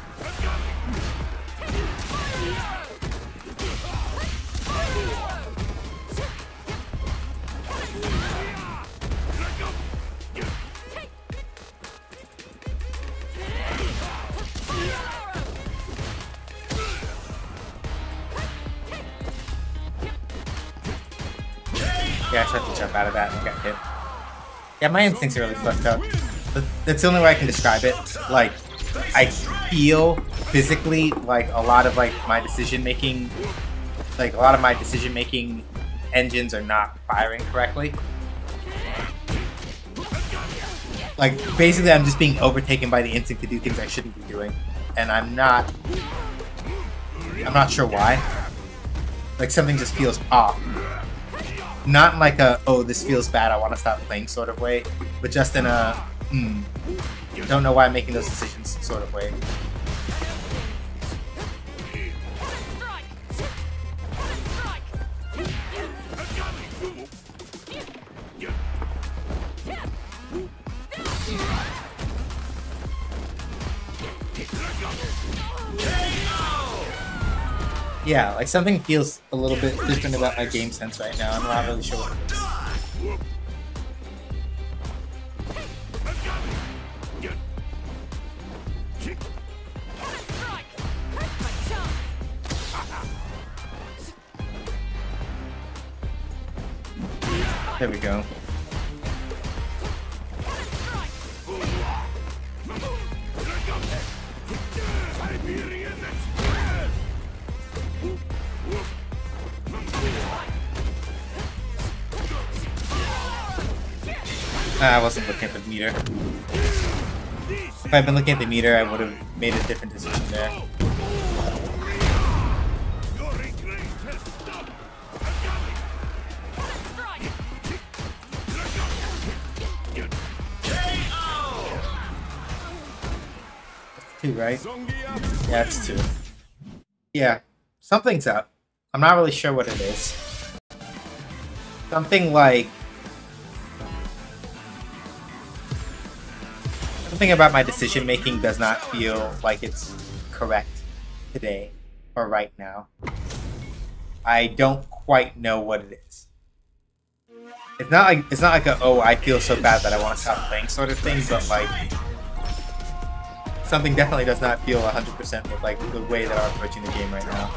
A: Yeah, I tried to jump out of that and got hit. Yeah, my instincts are really fucked up. But that's the only way I can describe it. Like, I feel physically like a lot of my decision making engines are not firing correctly. Like, basically I'm just being overtaken by the instinct to do things I shouldn't be doing. And I'm not sure why. Like, something just feels off. Not in like a, oh, this feels bad, I want to stop playing sort of way, but just in a, don't know why I'm making those decisions sort of way. Yeah, like something feels a little bit different about my game sense right now. I'm not really sure what it is. There we go. I wasn't looking at the meter. If I'd been looking at the meter, I would have made a different decision there. 2, right? Yeah, it's 2. Yeah, something's up. I'm not really sure what it is. Something about my decision making does not feel like it's correct today or right now. I don't quite know what it is. It's not like a, oh, I feel so bad that I want to stop playing sort of thing, but like something definitely does not feel 100% with like the way that I'm approaching the game right now.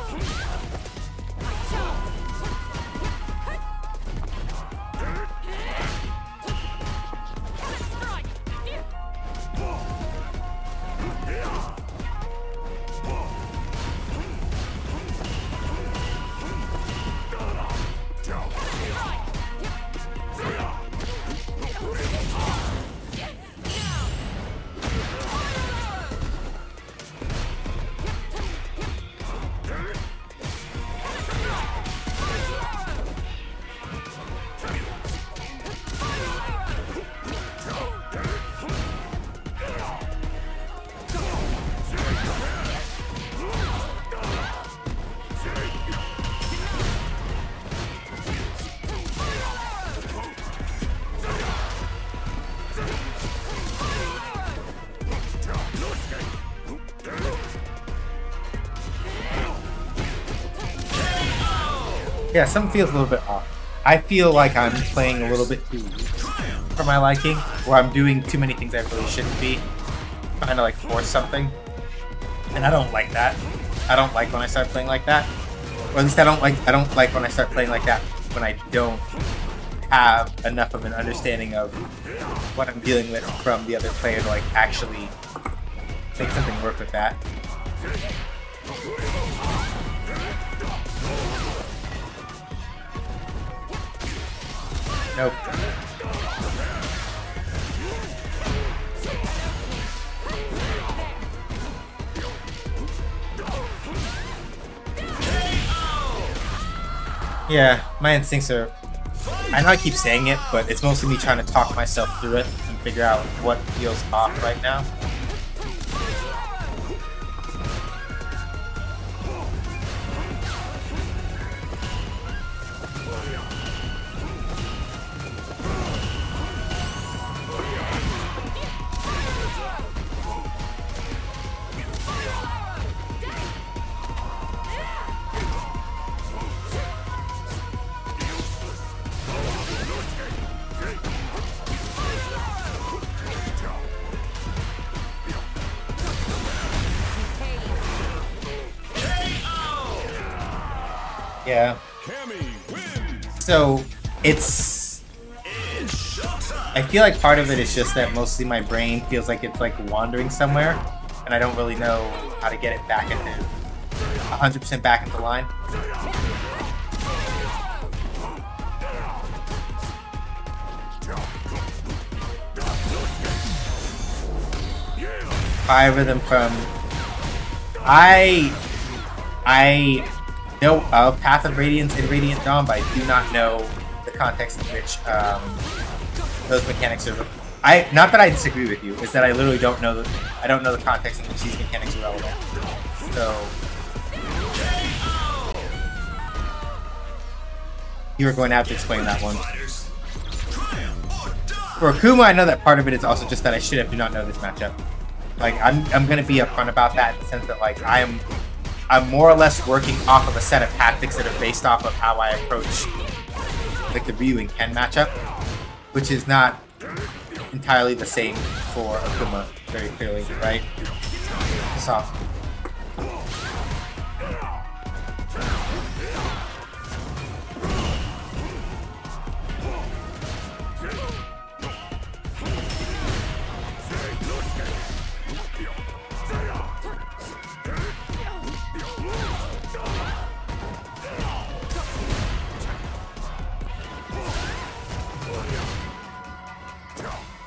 A: Yeah, something feels a little bit off. I feel like I'm playing a little bit too loose for my liking, or I'm doing too many things I really shouldn't be, trying to like force something, and I don't like that. I don't like when I start playing like that, or at least I don't like when I start playing like that when I don't have enough of an understanding of what I'm dealing with from the other player to like actually make something work with that. Nope. Yeah, my instincts are... I know I keep saying it, but it's mostly me trying to talk myself through it and figure out what feels off right now. Yeah. So it's... I feel like part of it is just that mostly my brain feels like it's like wandering somewhere, and I don't really know how to get it back into 100% back into line. Fire rhythm from... I know of Path of Radiance and Radiant Dawn, but I do not know the context in which those mechanics are. Not that I disagree with you, is that I literally don't know the context in which these mechanics are relevant. So you are going to have to explain that one. For Akuma, I know that part of it is also just that I should have do not know this matchup. Like I'm gonna be upfront about that in the sense that like I'm more or less working off of a set of tactics that are based off of how I approach like the Ryu and Ken matchup, which is not entirely the same for Akuma, very clearly, right? Soft.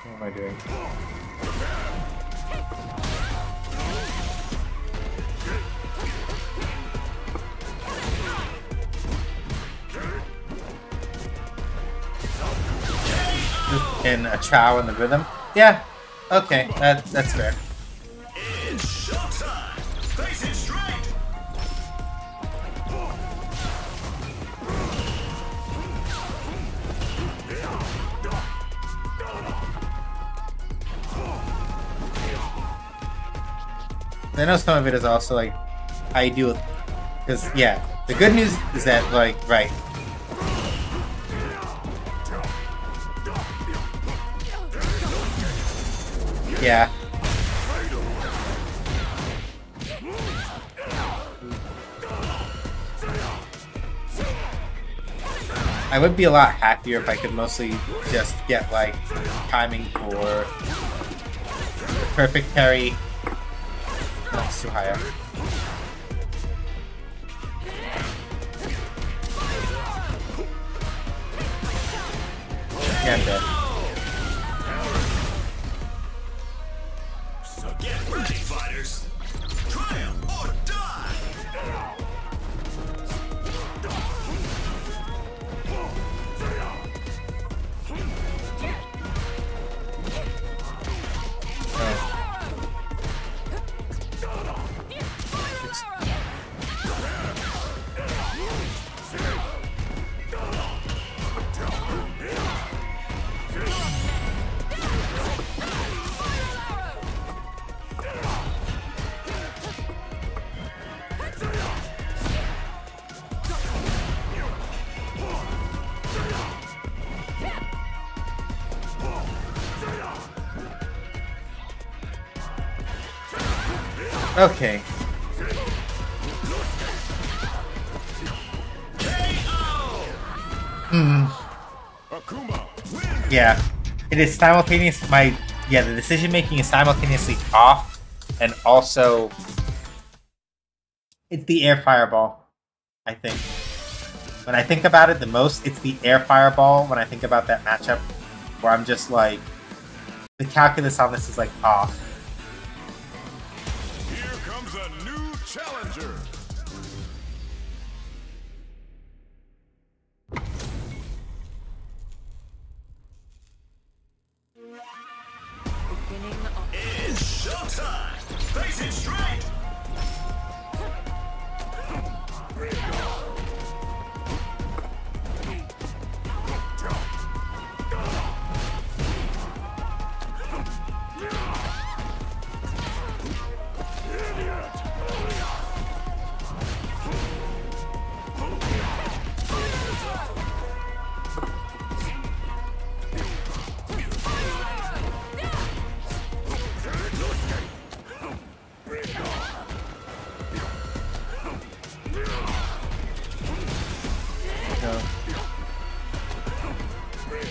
A: What am I doing? In a chow in the rhythm? Yeah, okay, that's fair. I know some of it is also like how you deal with, because yeah, the good news is that like right. Yeah. I would be a lot happier if I could mostly just get like timing for the perfect parry. That's too high up. Yeah, I'm dead.
B: So get ready, fighters. Triumph or die.
A: Okay. Yeah. It is simultaneous. The decision making is simultaneously off, and also it's the air fireball. I think when I think about it the most, it's the air fireball. When I think about that matchup, where I'm just like, the calculus on this is like off.
B: A new challenger. It's showtime. Face it straight.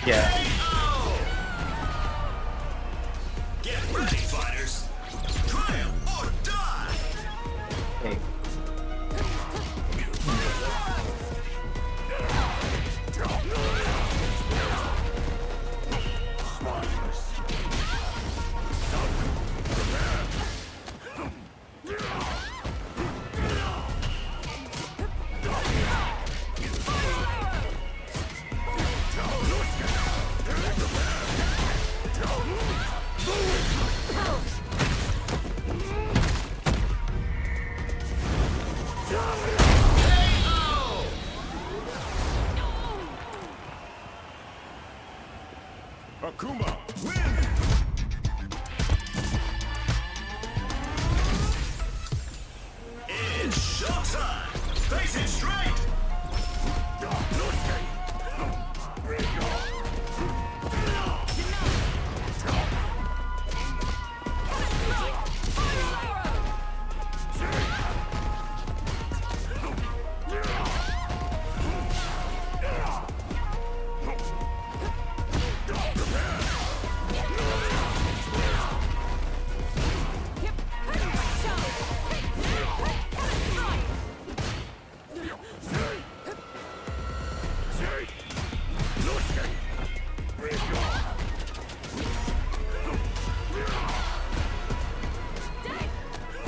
A: Yeah.
B: Get ready, fighters. Triumph or die.
A: Hey.
B: Akuma, win! It's showtime! Face it straight!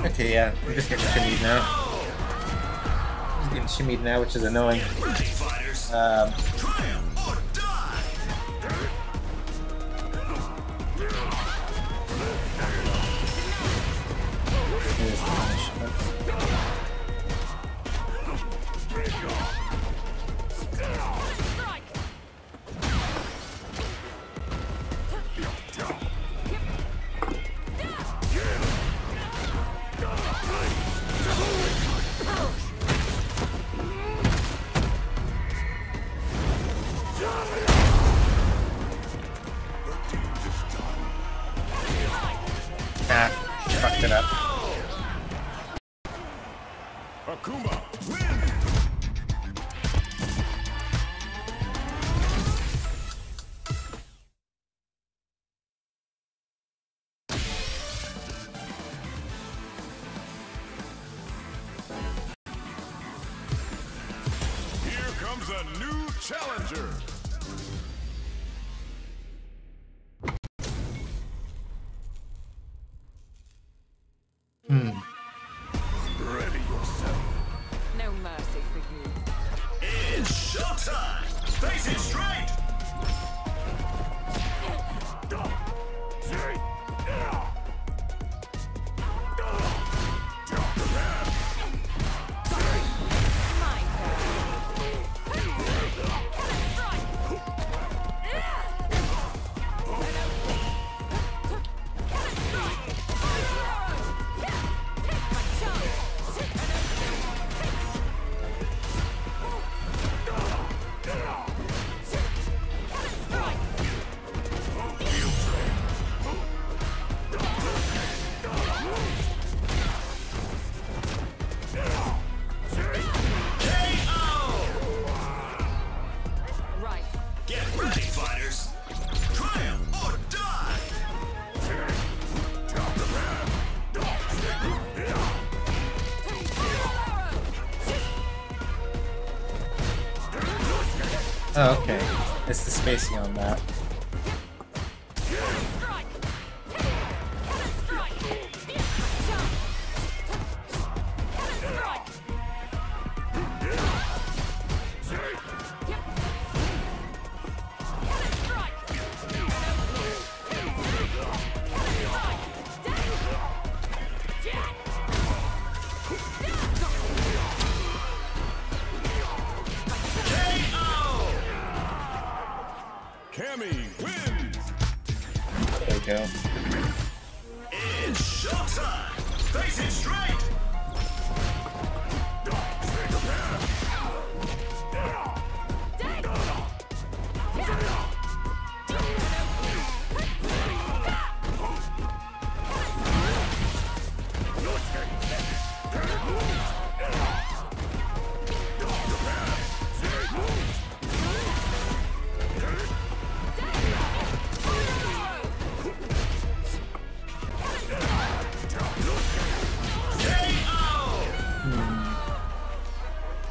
A: Okay, yeah, I'm just getting shimmied now. Just getting shimmied now, which is annoying. messed it up.
B: Akuma wins. Here comes a new challenger. Ready yourself.
C: No mercy for you.
B: It's showtime. Face it straight.
C: My Right.
B: Get ready, fighters. Triumph or die.
A: Oh, okay. It's the spacing on that.
B: Cammy wins.
A: There we go.
B: It's showtime. Face it straight.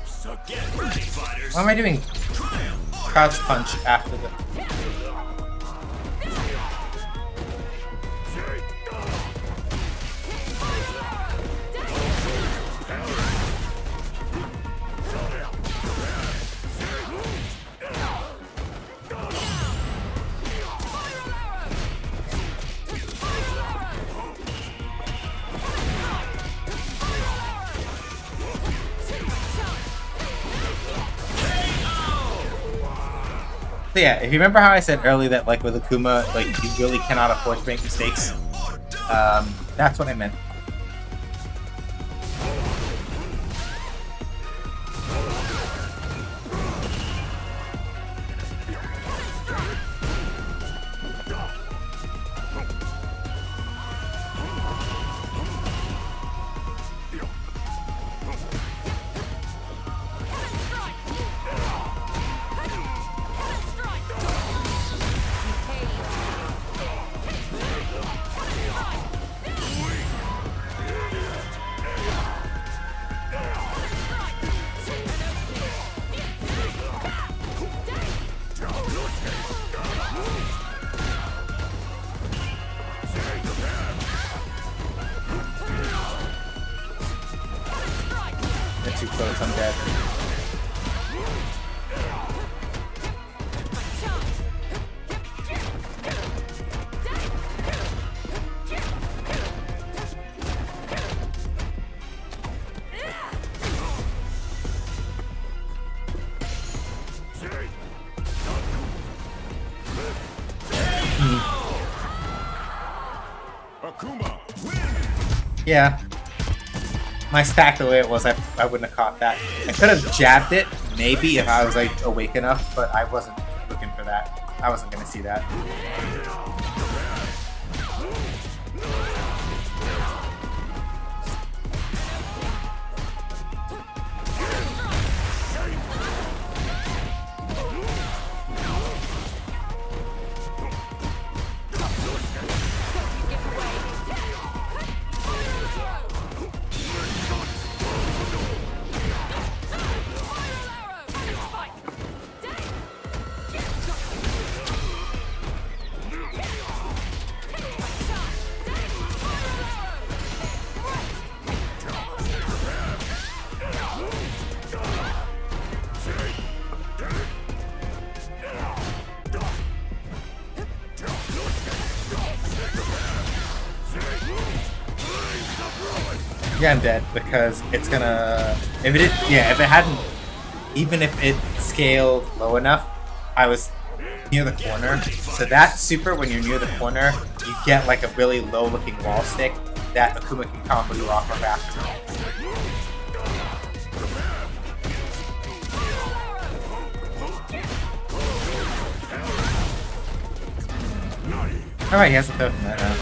B: So get ready, fighters.
A: Why am I doing crouch punch after the... So yeah, if you remember how I said earlier that like with Akuma, like you really cannot afford to make mistakes, that's what I meant. They're too close, I'm dead.
B: Akuma wins.
A: Yeah. My stack the way it was, I wouldn't have caught that. I could have jabbed it, maybe, if I was like awake enough, but I wasn't looking for that. I wasn't gonna see that. Yeah, I'm dead because it's gonna. If it, yeah, if it hadn't, even if it scaled low enough, I was near the corner. So that super, when you're near the corner, you get like a really low-looking wall stick that Akuma can combo you off of after. All right, he has a third from that now.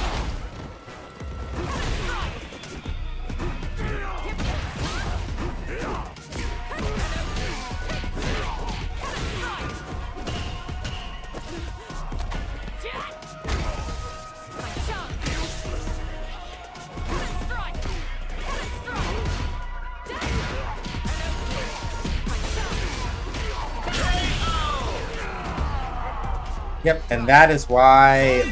A: Yep, and that is why,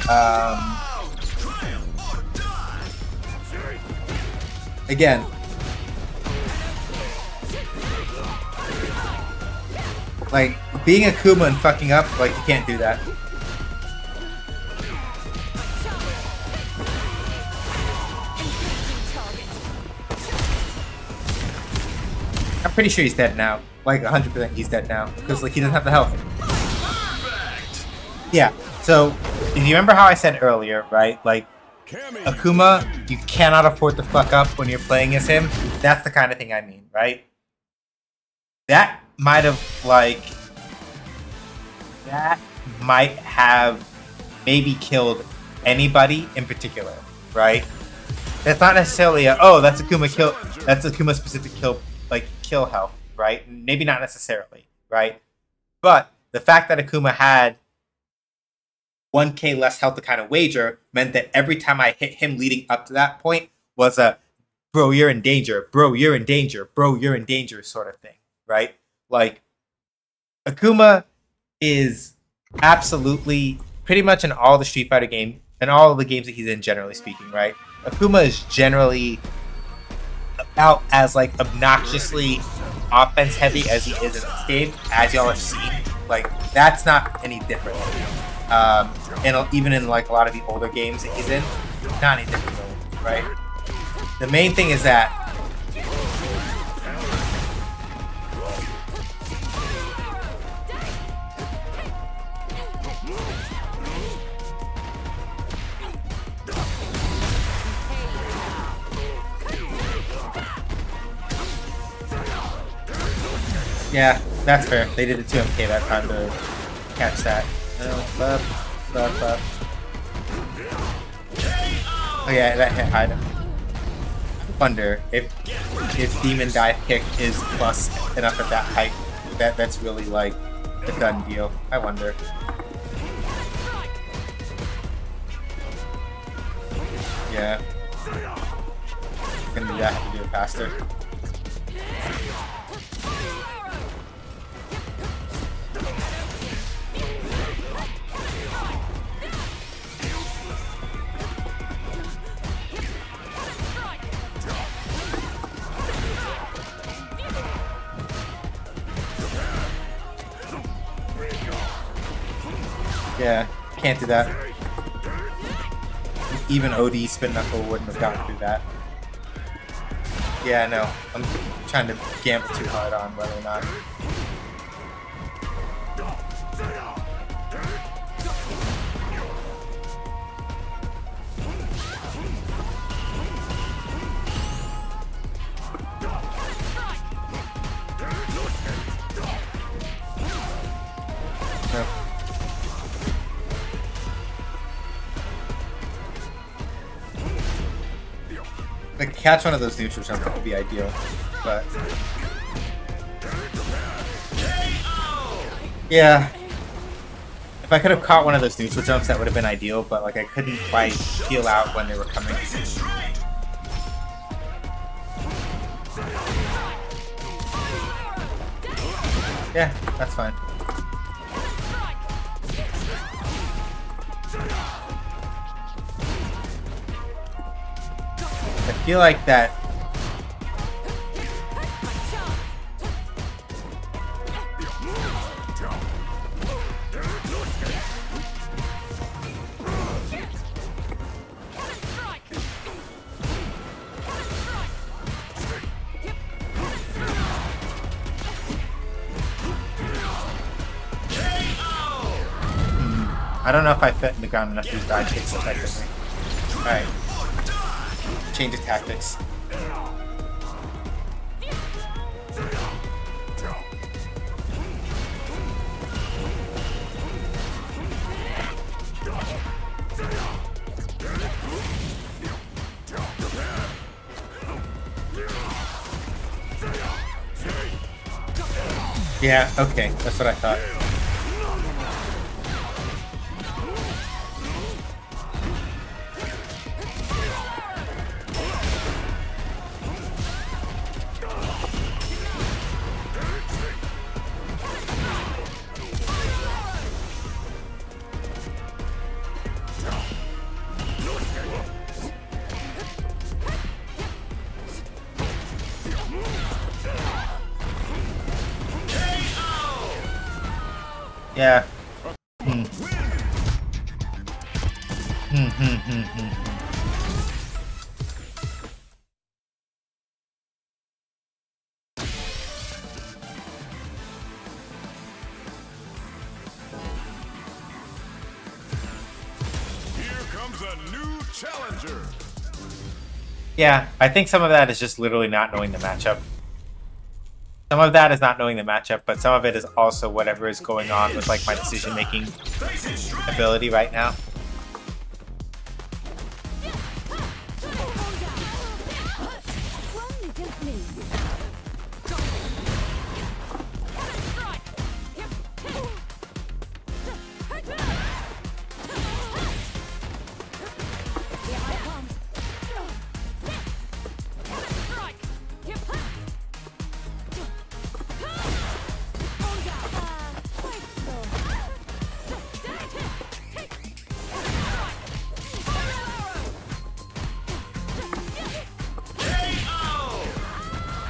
A: again, like, being Akuma and fucking up, like, you can't do that. I'm pretty sure he's dead now. Like, 100% he's dead now. Because, like, he doesn't have the health. Yeah, so, if you remember how I said earlier, right? Like, Akuma, you cannot afford to fuck up when you're playing as him. That's the kind of thing I mean, right? That might have, like... That might have maybe killed anybody in particular, right? That's not necessarily a, oh, that's Akuma kill... That's Akuma specific kill, like, kill health, right? Maybe not necessarily, right? But the fact that Akuma had 1k less health to kind of wager meant that every time I hit him leading up to that point was a bro, you're in danger, bro, you're in danger, bro, you're in danger sort of thing, right? Like, Akuma is absolutely pretty much in all the Street Fighter games and all of the games that he's in, generally speaking, right? Akuma is generally about as like obnoxiously offense heavy as he is in this game, as y'all have seen. Like, that's not any different. And even in like a lot of the older games that he's in, not any different, right? The main thing is that yeah, that's fair. They did it 2MK that time to catch that. Oh yeah, that hit hide. I wonder if Demon Dive Kick is plus enough at that height that's really like a done deal. I wonder. Yeah. Gonna do that, have to do it faster. Yeah, can't do that. Even OD Spin Knuckle wouldn't have gotten through that. Yeah, no. I'm trying to gamble too hard on whether or not. No. Like, catch one of those neutral jumps would be ideal, but yeah, if I could have caught one of those neutral jumps, that would have been ideal. But like, I couldn't quite feel out when they were coming. Yeah, that's fine. I feel like that. I don't know if I fit in the ground enough to use dodge kicks effectively. Alright. Change of tactics. Yeah, okay, that's what I thought. Yeah.
B: Here comes a new challenger.
A: Yeah, I think some of that is just literally not knowing the matchup. Some of that is not knowing the matchup, but some of it is also whatever is going on with like my decision-making ability right now.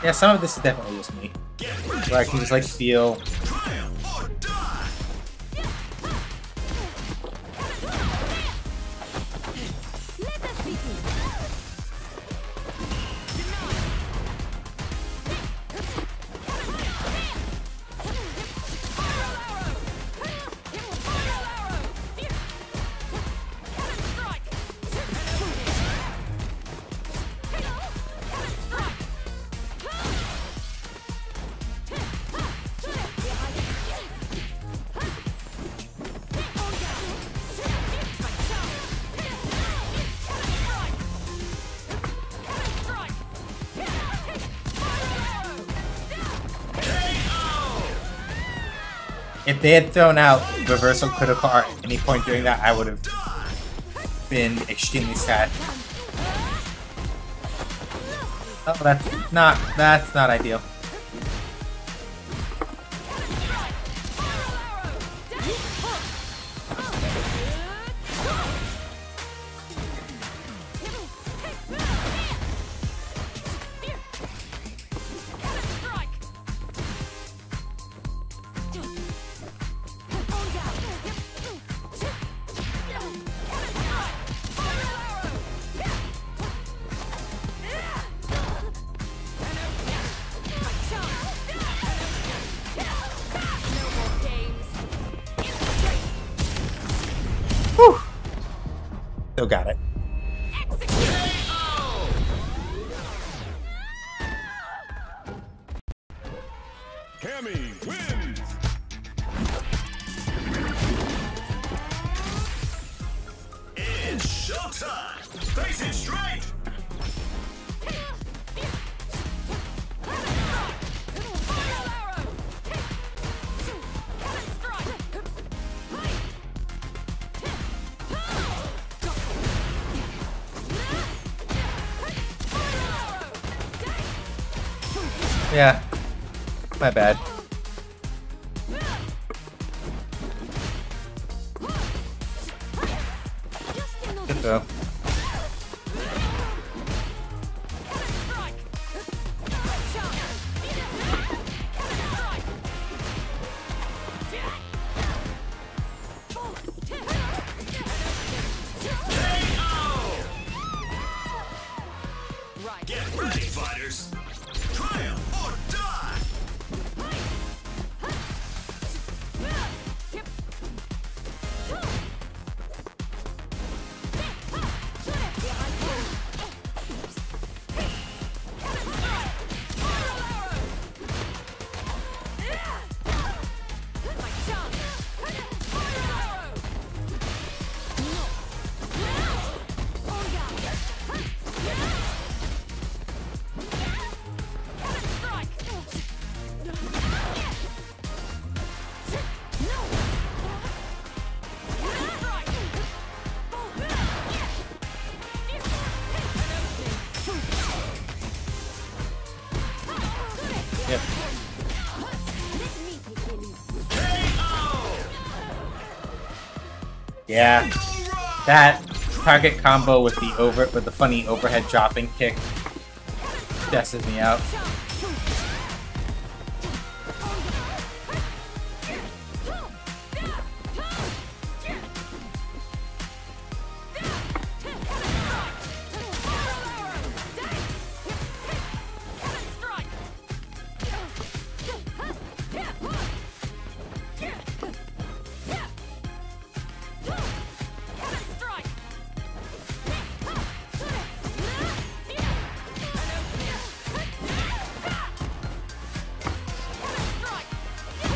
A: Yeah, some of this is definitely just me. Where I can just like feel. If they had thrown out reversal critical art at any point during that, I would have been extremely sad. Oh, that's not ideal. Still got it.
B: Cammy wins. It's showtime. Face it straight.
A: Yeah, my bad. Good throw.
B: Get ready, fighters. Triumph or die.
A: Yeah, that target combo with the funny overhead dropping kick stresses me out.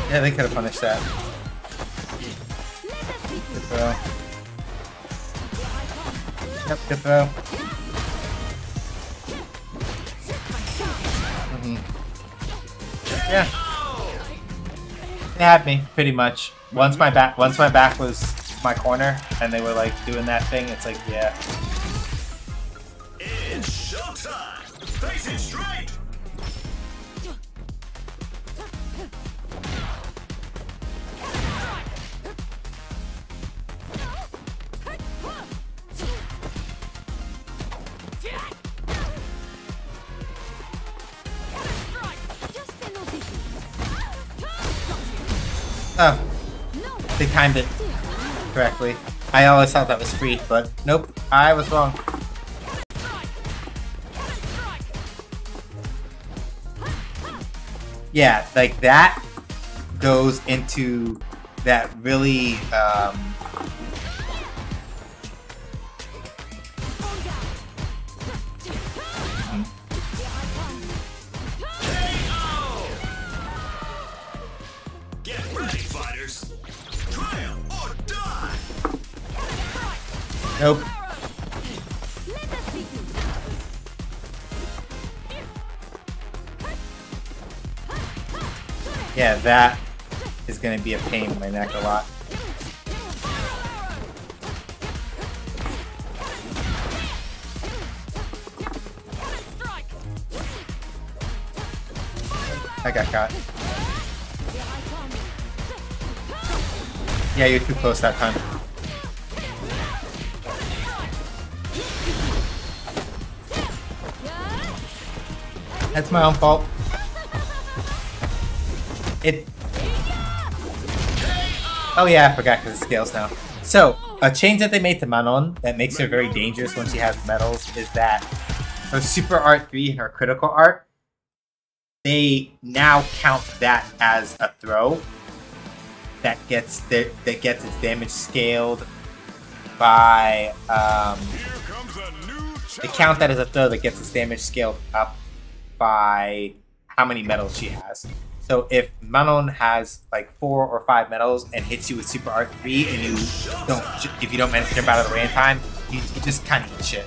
A: Yeah, they could have punished that. Good throw. Yep, good throw. Yeah. They had me, pretty much. Once my back was my corner and they were like doing that thing, it's like, yeah.
B: It's showtime! Face it straight!
A: Oh, they timed it correctly. I always thought that was free, but nope, I was wrong. Yeah, like that goes into that really nope. Yeah, that is gonna be a pain in my neck a lot. I got caught. Yeah, you're too close that time. That's my own fault. Oh yeah, I forgot because it scales now. So, a change that they made to Manon that makes her very dangerous when she has medals is that her Super Art 3 and her Critical Art, they now count that as a throw that gets its damage scaled by they count that as a throw that gets its damage scaled up by how many medals she has. So if Manon has like 4 or 5 medals and hits you with Super Art 3 and if you don't manage to jump out of the way in time, you just kind of eat shit.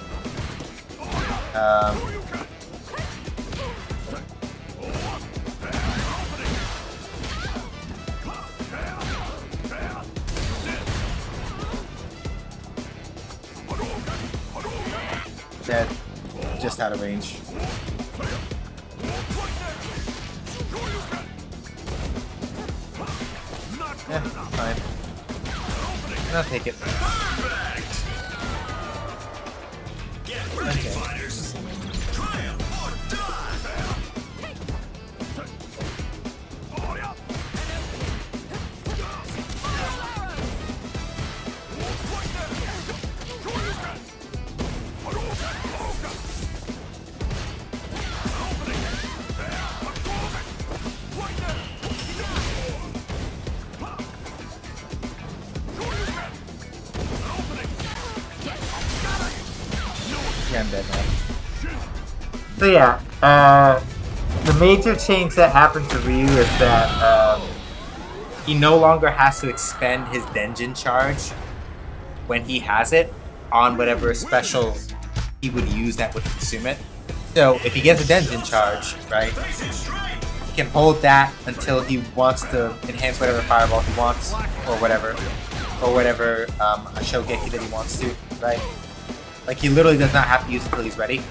A: Dead. Just out of range. Yeah, fine. I'll take it. Okay. Yeah, I'm dead now. So yeah, the major change that happened to Ryu is that he no longer has to expend his Denjin charge when he has it on whatever special he would use that would consume it. So if he gets a Denjin charge, right, he can hold that until he wants to enhance whatever fireball he wants, or whatever a Shogeki that he wants to, right? Like, he literally does not have to use it until he's ready.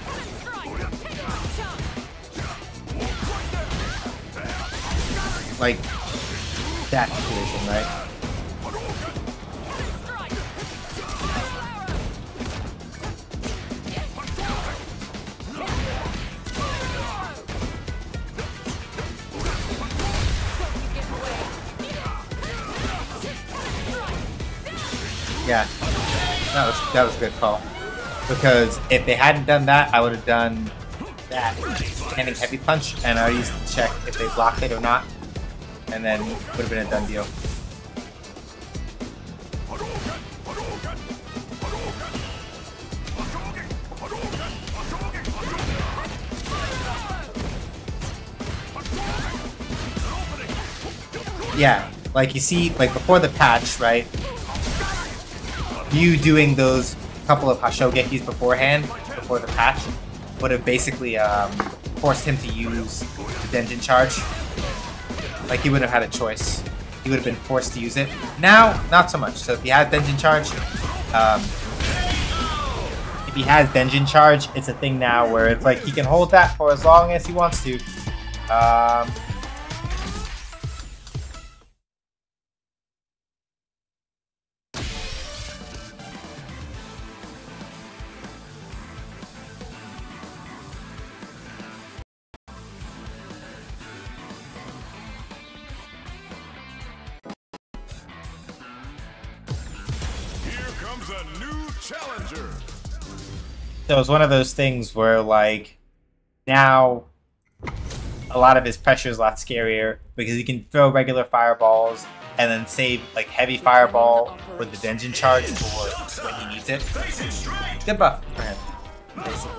A: Like, that situation, right? Yeah, that was a good call. Because if they hadn't done that, I would have done that standing heavy punch, and I used to check if they blocked it or not, and then would have been a done deal. Yeah, like you see, like before the patch, right? You doing those couple of Hashogekis beforehand, before the patch, would have basically forced him to use the Denjin charge. Like he wouldn't have had a choice. He would have been forced to use it. Now, not so much. So if he has Denjin charge, it's a thing now where it's like he can hold that for as long as he wants to.
B: A new challenger.
A: So it's one of those things where, like, now a lot of his pressure is a lot scarier because he can throw regular fireballs and then save like heavy fireball with the Denjin charge for when he needs it. Good buff for him, basically.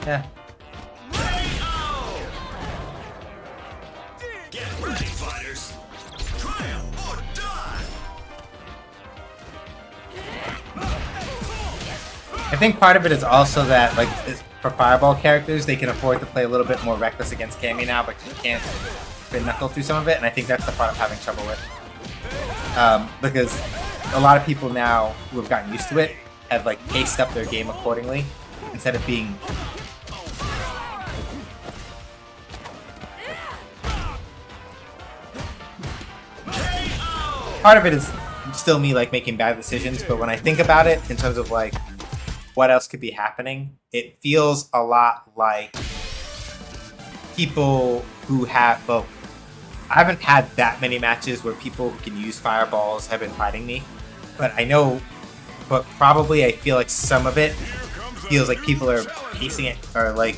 A: Yeah.
B: Get ready, fighters. Triumph or die.
A: I think part of it is also that, like, for Fireball characters, they can afford to play a little bit more reckless against Cammy now, but you can't spin knuckle through some of it, and I think that's the part I'm having trouble with. Because a lot of people now who have gotten used to it have, like, paced up their game accordingly, instead of being... Part of it is still me, like, making bad decisions, but when I think about it in terms of, like, what else could be happening, it feels a lot like people who have, well, I haven't had that many matches where people who can use fireballs have been fighting me, but I know, but probably I feel like some of it feels like people are pacing it, or like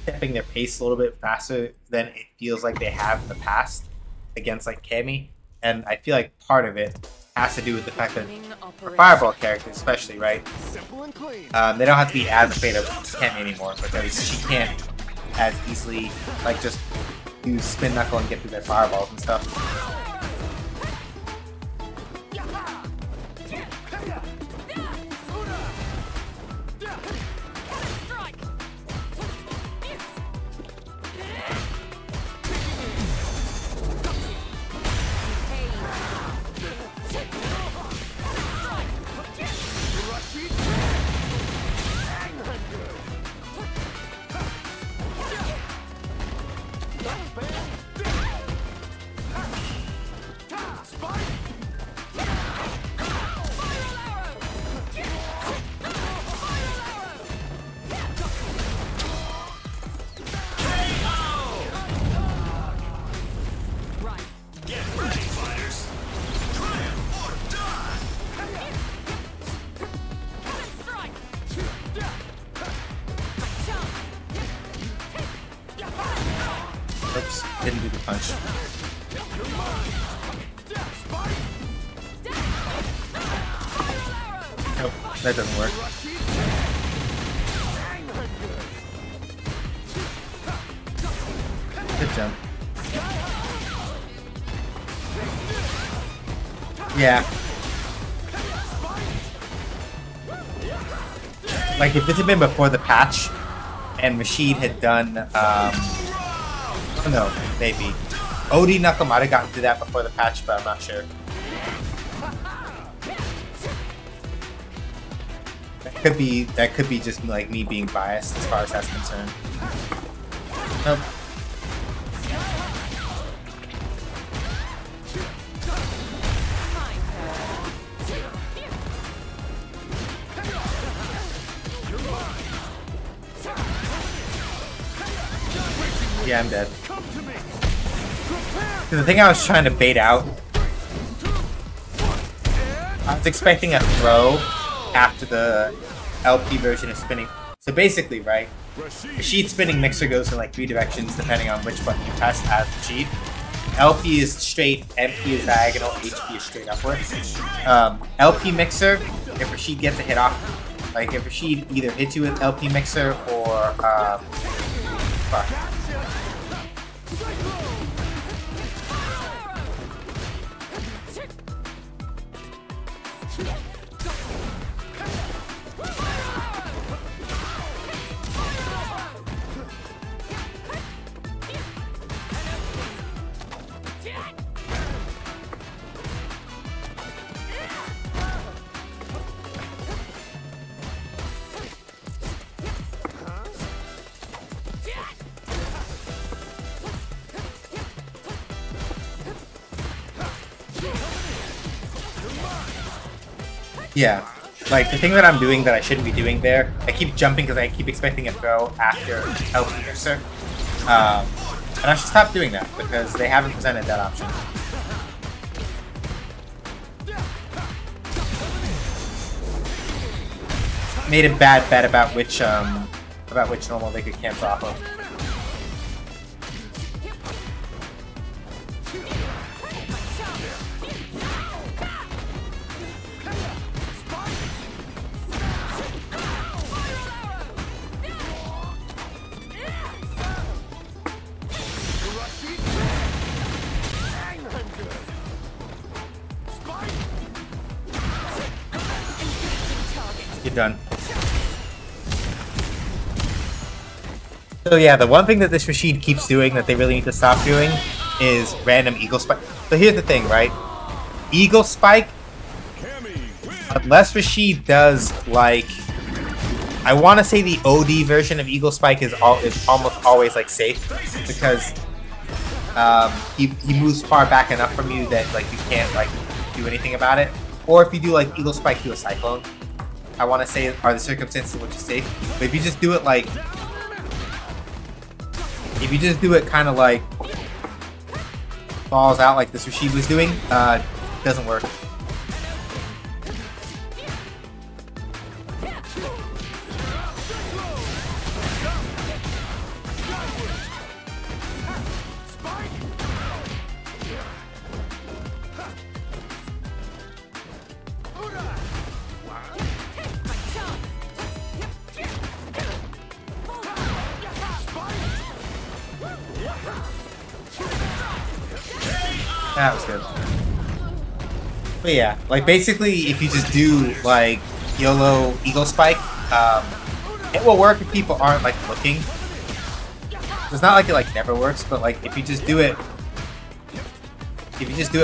A: stepping their pace a little bit faster than it feels like they have in the past against like Cammy. And I feel like part of it has to do with the fact that for Fireball characters especially, right? They don't have to be as afraid of Cammy anymore because she can't as easily like just use Spin Knuckle and get through their fireballs and stuff. Oops, didn't do the punch. Nope, that doesn't work. Good jump. Yeah. Like, if this had been before the patch, and Rashid had done, oh no, maybe. OD Knuckle might have gotten through that before the patch, but I'm not sure. That could be just like me being biased as far as that's concerned. Nope. Yeah, I'm dead. The thing I was trying to bait out, I was expecting a throw after the LP version of spinning. So basically, right, Rashid spinning mixer goes in like 3 directions depending on which button you press as Rashid. LP is straight, MP is diagonal, HP is straight upward. LP mixer, if Rashid gets a hit off, like if Rashid either hits you with LP mixer or fuck. Yeah, like the thing that I'm doing that I shouldn't be doing there, I keep jumping because I keep expecting a throw after LP mixer. And I should stop doing that because they haven't presented that option. Made a bad bet about which normal they could cancel off of. You're done. So yeah, the one thing that this Rashid keeps doing that they really need to stop doing is random Eagle Spike. So here's the thing, right? Eagle Spike, unless Rashid does like, I want to say the OD version of Eagle Spike is almost always like safe because he moves far back enough from you that like you can't like do anything about it. Or if you do like Eagle Spike, do a Cyclone. I want to say are the circumstances which is safe. But if you just do it like, if you just do it kind of like falls out like this Rashid was doing, doesn't work. That was good. But yeah, like basically if you just do like YOLO Eagle Spike, it will work if people aren't like looking. It's not like it like never works, but like if you just do it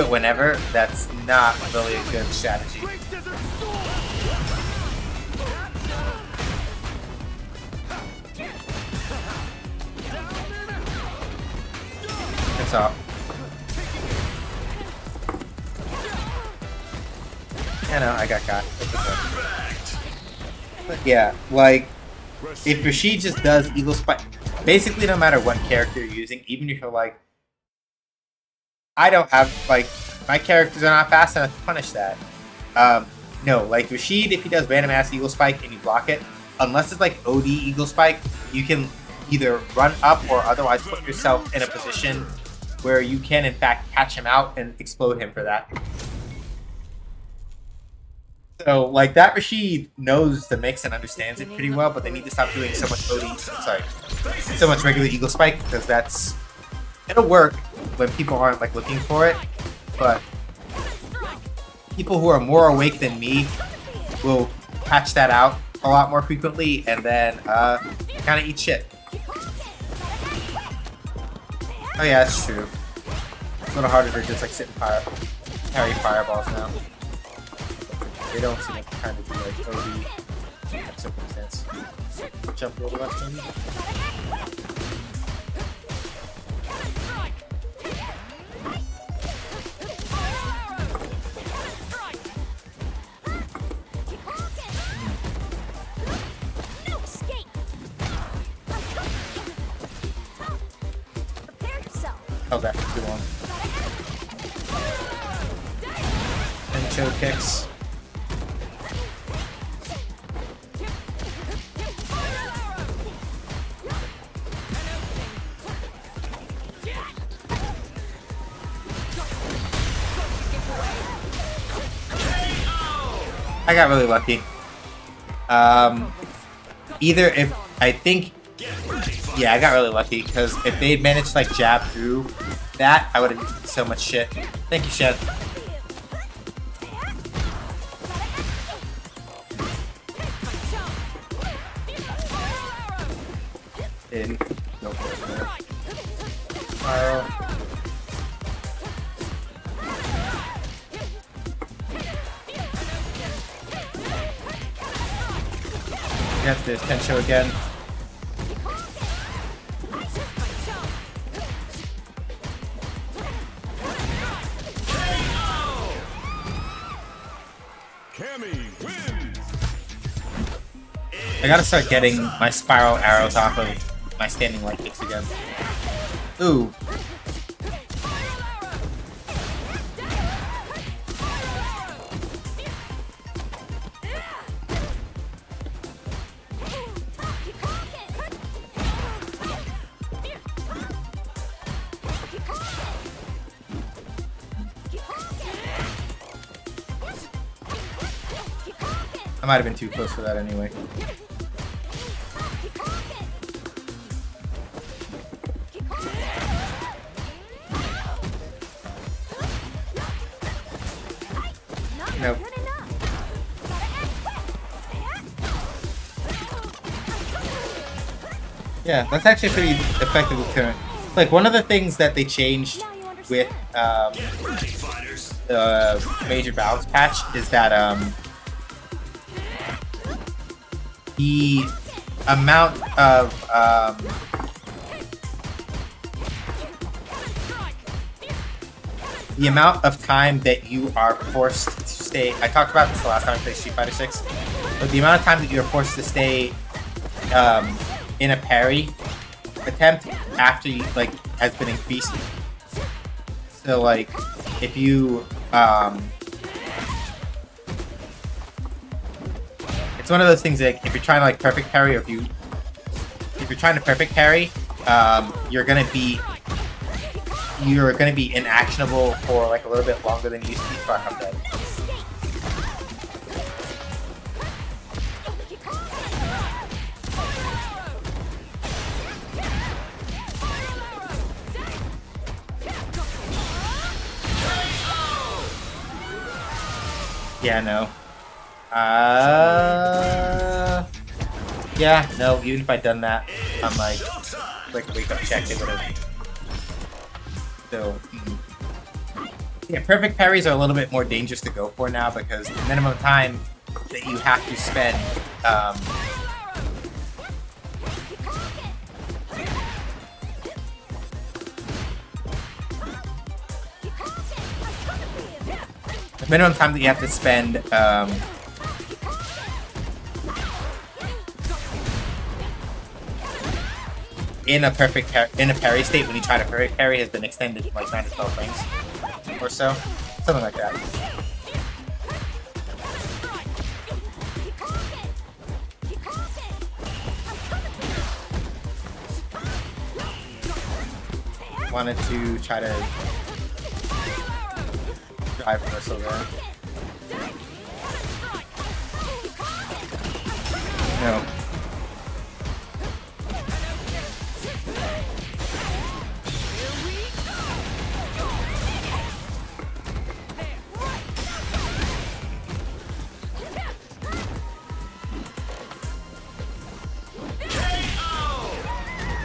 A: whenever, that's not really a good strategy. That's all. I know, I got caught. But yeah, like, if Rashid just does Eagle Spike, basically no matter what character you're using, even if you're like, I don't have, like, my characters are not fast enough to punish that. No, like Rashid, if he does random ass Eagle Spike and you block it, unless it's like OD Eagle Spike, you can either run up or otherwise put yourself in a position where you can in fact catch him out and explode him for that. So, like, that Rashid knows the mix and understands it pretty well, but they need to stop doing so much so much regular Eagle Spike, because it'll work when people aren't, like, looking for it, but people who are more awake than me will patch that out a lot more frequently, and then, kind of eat shit. Oh yeah, that's true. little harder to just like sit and parry fireballs now. They don't seem like kind of do like OD in that circumstance. Jump a little left maybe. Okay, good one. And choke kicks. I got really lucky. Either if I think, yeah, I got really lucky because if they'd managed to like jab through that, I would have eaten so much shit. Thank you, Shed. In. No problem. Get this Tensho again. I gotta start getting my spiral arrows off of my standing light kicks again. Ooh. I might have been too close for that anyway. Nope. Yeah, that's actually pretty effective with current. Like, one of the things that they changed with the major balance patch is that the amount of time that you are forced to stay. I talked about this the last time I played Street Fighter 6, but the amount of time that you're forced to stay in a parry attempt after you like has been increased. So like if you it's one of those things like if you're trying to like perfect parry, or if you're trying to perfect parry, you're gonna be inactionable for like a little bit longer than you used to be. Fuck, I'm dead. Yeah, no. Yeah, no, even if I'd done that, I'm like, quick wake up check, it would have. So, yeah, perfect parries are a little bit more dangerous to go for now because the minimum time that you have to spend, minimum time that you have to spend in a parry state when you try to perfect parry has been extended to like 9 to 12 frames or so, something like that. Wanted to try to drive reversal there. No.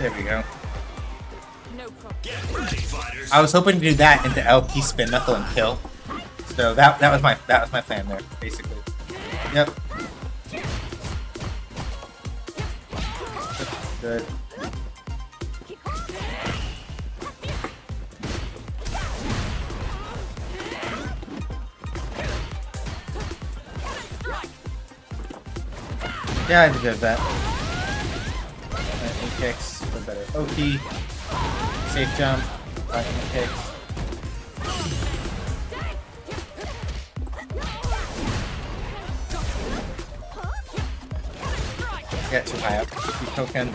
A: There we go.
C: No problem. Get ready, fighter.
A: I was hoping to do that into LP spin knuckle and kill. So that was my plan there, basically. Yep. Good. Yeah, I deserve that. Lightning kicks for better OP. Safe jump. Lightning kicks. Get too high up. Keep token.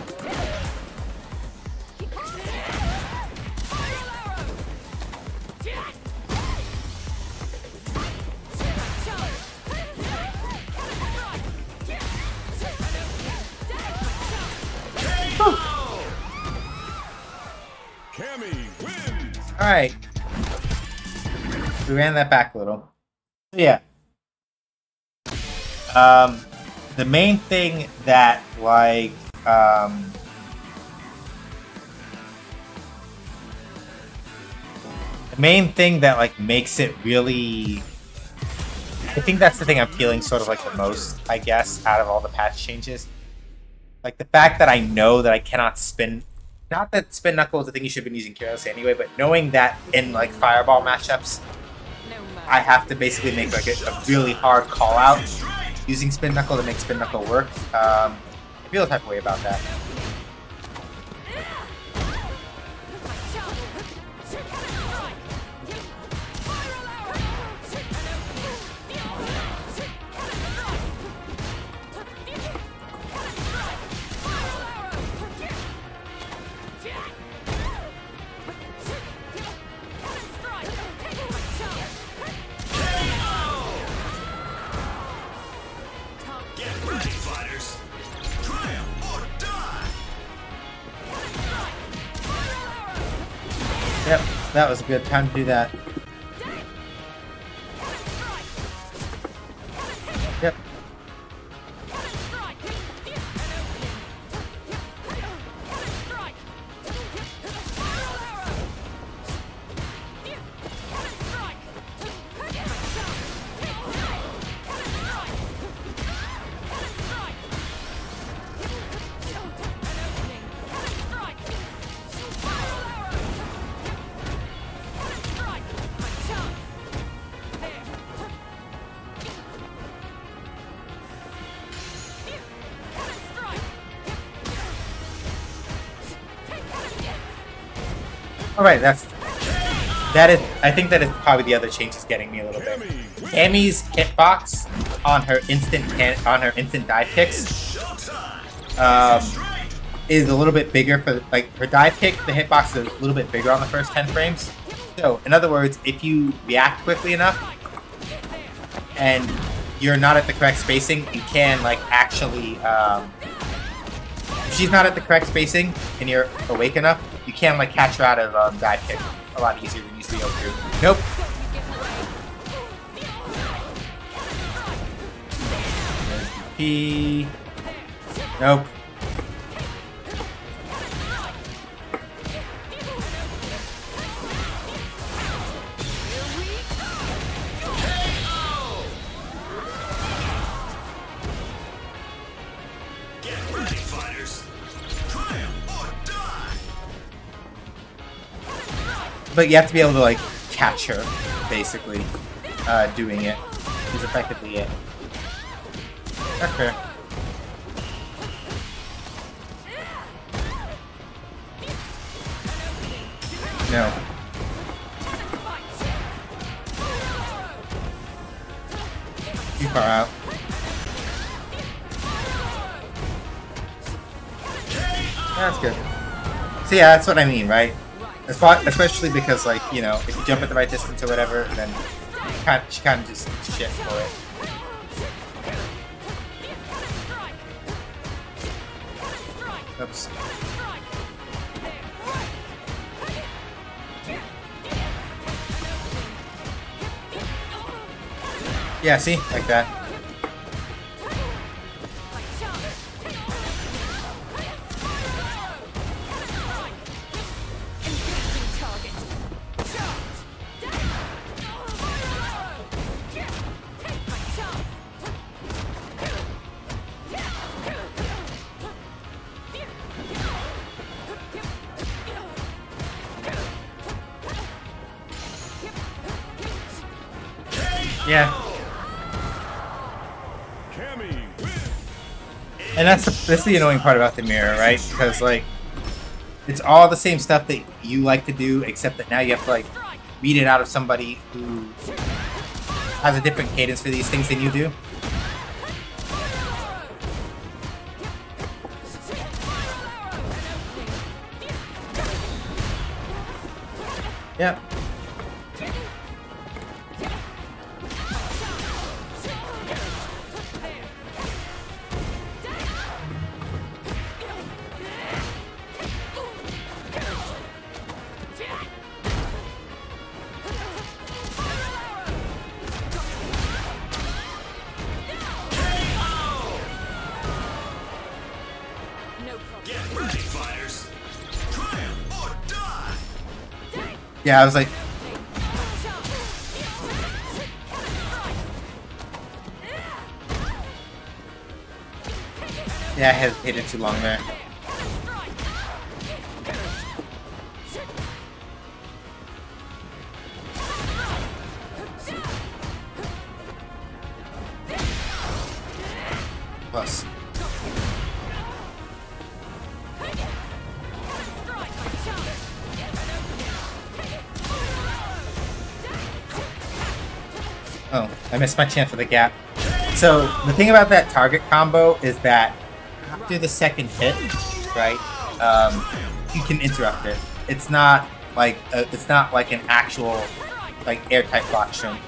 A: Alright. We ran that back a little. So yeah. The main thing that, like, makes it really... I think that's the thing I'm feeling sort of like the most, I guess, out of all the patch changes. Like, the fact that I know that I cannot spin... Not that spin knuckle is the thing you should have been using carelessly anyway, but knowing that in, like, fireball matchups, I have to basically make, like, a really hard call out using spin knuckle to make spin knuckle work. I feel a type of way about that. Yep, that was a good time to do that. Yep. Alright, I think that is probably the other change is getting me a little bit. Tammy's hitbox on her instant dive kicks is a little bit bigger for, like, her dive kick, the hitbox is a little bit bigger on the first 10 frames. So, in other words, if you react quickly enough and you're not at the correct spacing, you can, like, actually, if she's not at the correct spacing and you're awake enough, you can, like, catch her out of dive kick a lot easier than you used to be able to. Nope. P. Nope. But you have to be able to, like, catch her, basically, doing it is effectively it. That's fair. No. Too far out. That's good. So yeah, that's what I mean, right? Especially because, like, you know, if you jump at the right distance or whatever, then she kind of just shit for it. Oops. Yeah, see? Like that. Yeah.
B: Cammy wins.
A: And that's the annoying part about the mirror, right? Because like it's all the same stuff that you like to do, except that now you have to like read it out of somebody who has a different cadence for these things than you do. Yep. Yeah, I was like, yeah, I hesitated too long there. Plus. Oh, I missed my chance for the gap. So, the thing about that target combo is that after the second hit, right, you can interrupt it. It's not like an actual, like, airtight block string.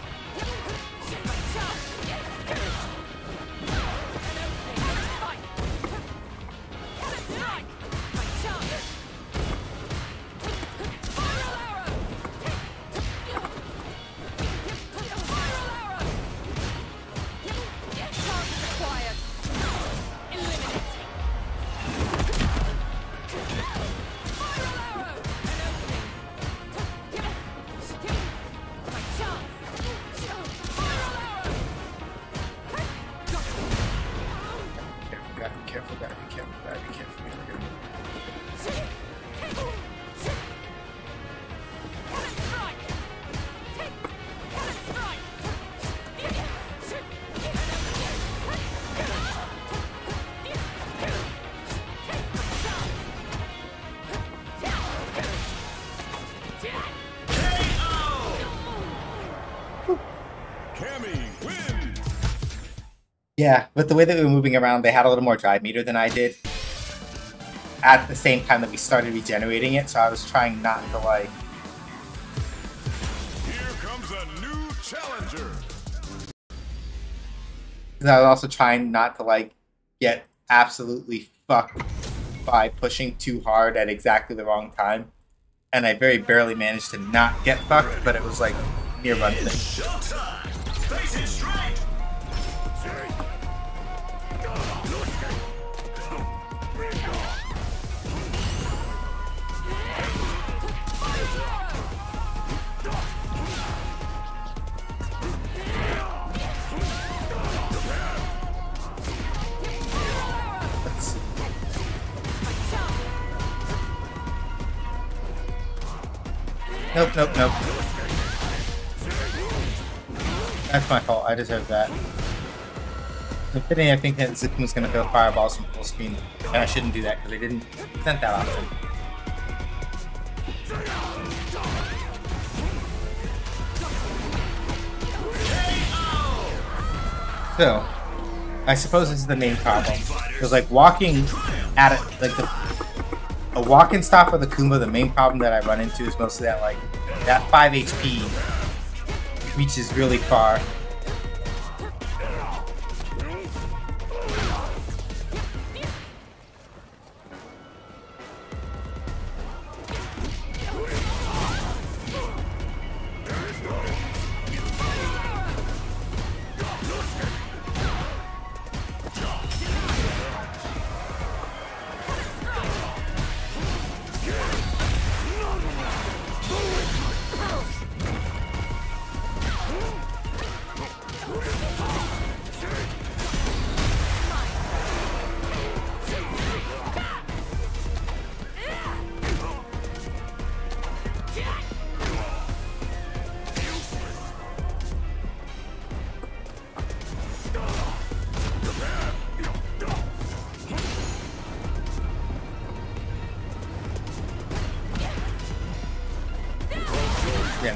A: Yeah, but the way that we were moving around, they had a little more drive meter than I did. At the same time that we started regenerating it, so I was trying not to like...
B: Here comes a new challenger.
A: I was also trying not to like get absolutely fucked by pushing too hard at exactly the wrong time. And I very barely managed to not get fucked, but it was like near run thing.
B: Showtime. Face it straight.
A: Nope, nope, nope. That's my fault. I deserve that. So fitting, I think that Zukuma's going to throw fireballs from full screen, and I shouldn't do that because they didn't present that option. So, I suppose this is the main problem. Because like walking at it, like a walk and stop with a Kuma, the main problem that I run into is mostly that like that 5 HP reaches really far.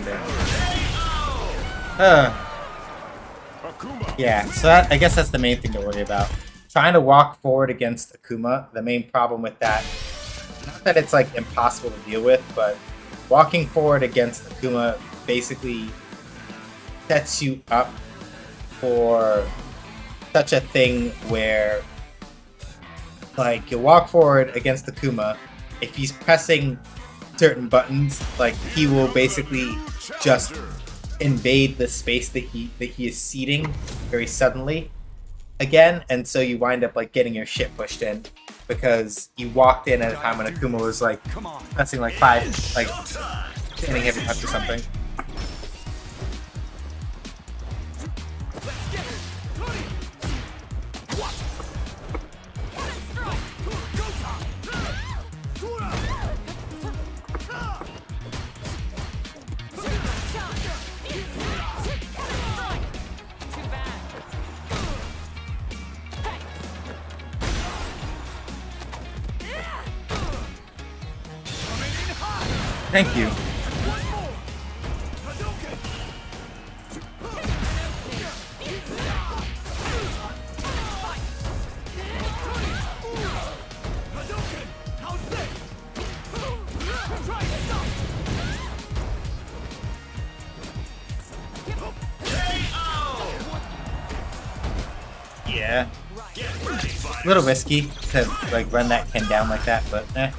A: there.
B: Akuma.
A: Yeah, so that, I guess that's the main thing to worry about. Trying to walk forward against Akuma, the main problem with that, not that it's like impossible to deal with, but walking forward against Akuma basically sets you up for such a thing where, like, you walk forward against Akuma, if he's pressing certain buttons, like, he will basically just invade the space that he is ceding very suddenly again, and so you wind up like getting your shit pushed in because you walked in at a time when Akuma was like pressing like 5 like standing heavy punch or something. Thank you. Yeah. A little risky to like run that Ken down like that, but eh.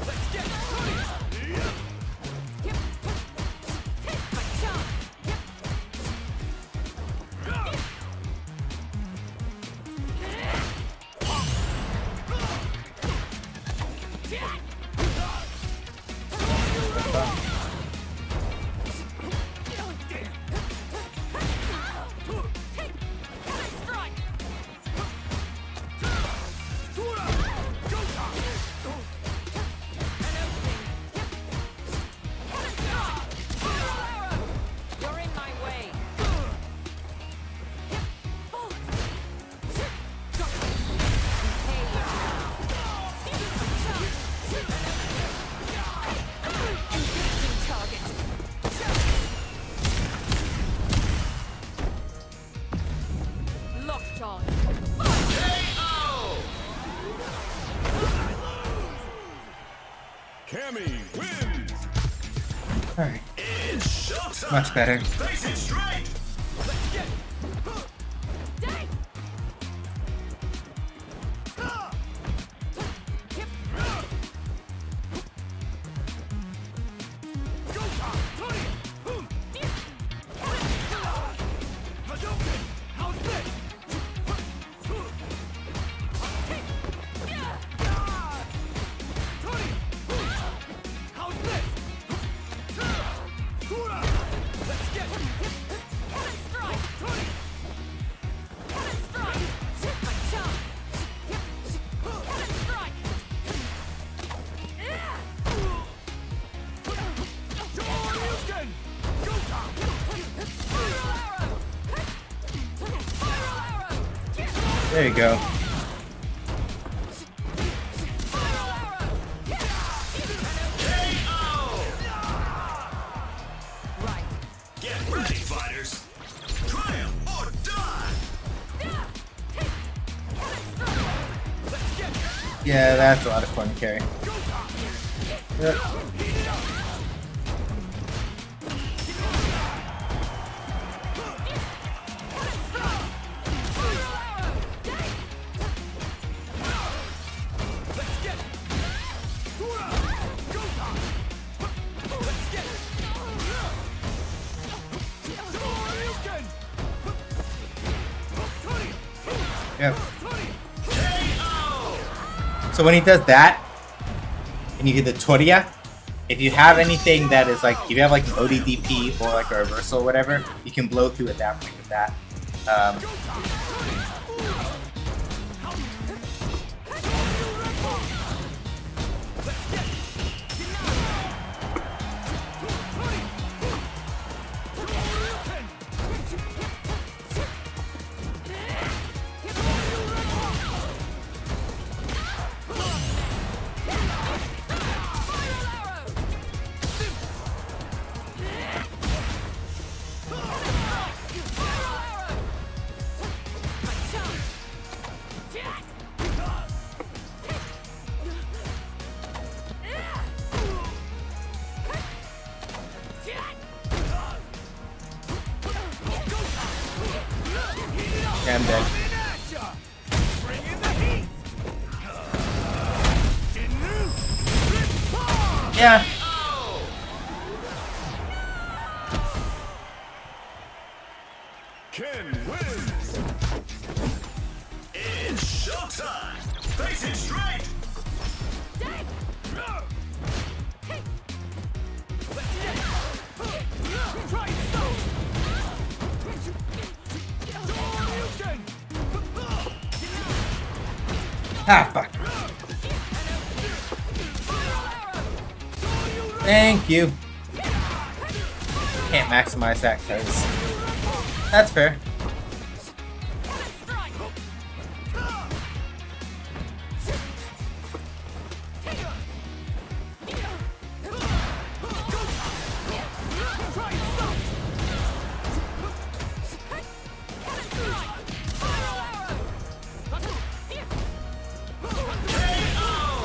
A: Alright. Much better. There you go.
B: Get ready, fighters. Triumph or die.
A: Yeah, that's a lot of fun to carry. Yep. Yep. So when he does that, and you get the Toria, if you have anything that is like, if you have like an ODDP or like a reversal or whatever, you can blow through at that point with that. Yeah, I'm dead. Yeah.
B: Ken wins. It's showtime. Face it straight.
A: Ah, fuck. Thank you. Can't maximize that because that's fair.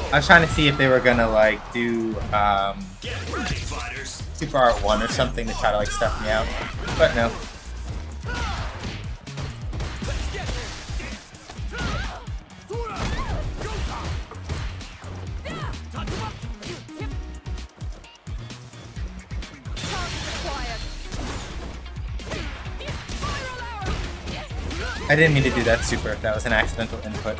A: I was trying to see if they were gonna like do Super Art 1 or something to try to like stuff me out, but no. I didn't mean to do that super. That was an accidental input.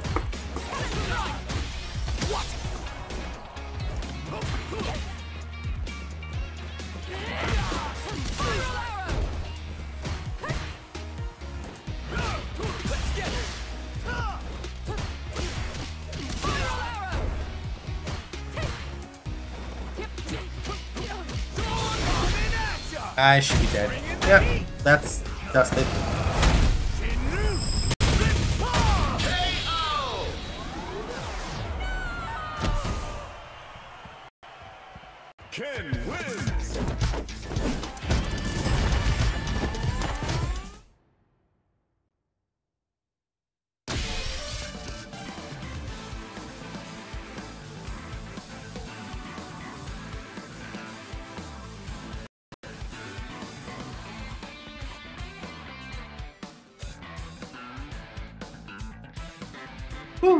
A: I should be dead. Yep, that's dusted.
B: Ken wins.
A: Woo.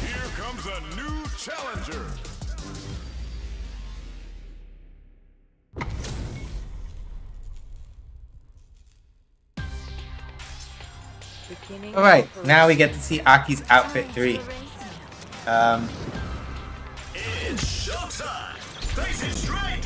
B: Here comes a new challenger.
A: Alright, now we get to see Aki's outfit 3.
B: It's showtime. Face it straight.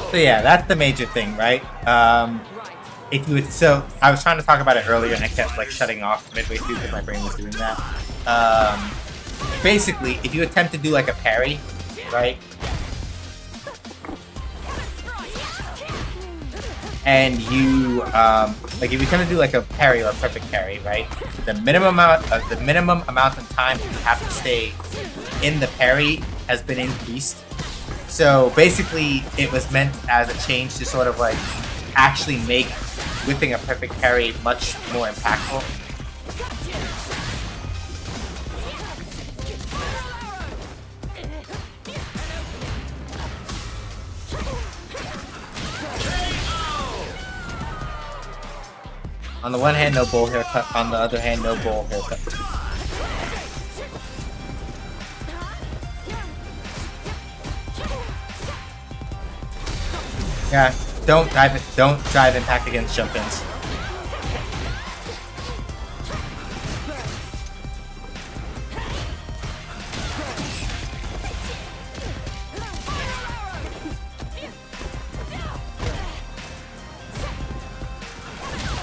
A: So yeah, that's the major thing, right? If you would, so I was trying to talk about it earlier and I kept like shutting off midway through because my brain was doing that. Basically, if you attempt to do like a parry, right? And you like if you attempt to do like a parry or a perfect parry, right? The minimum amount of time you have to stay in the parry has been increased. So basically, it was meant as a change to sort of like actually make whipping a perfect parry much more impactful. On the one hand, no bowl haircut. On the other hand, no bowl haircut. Yeah, don't drive impact against jump-ins.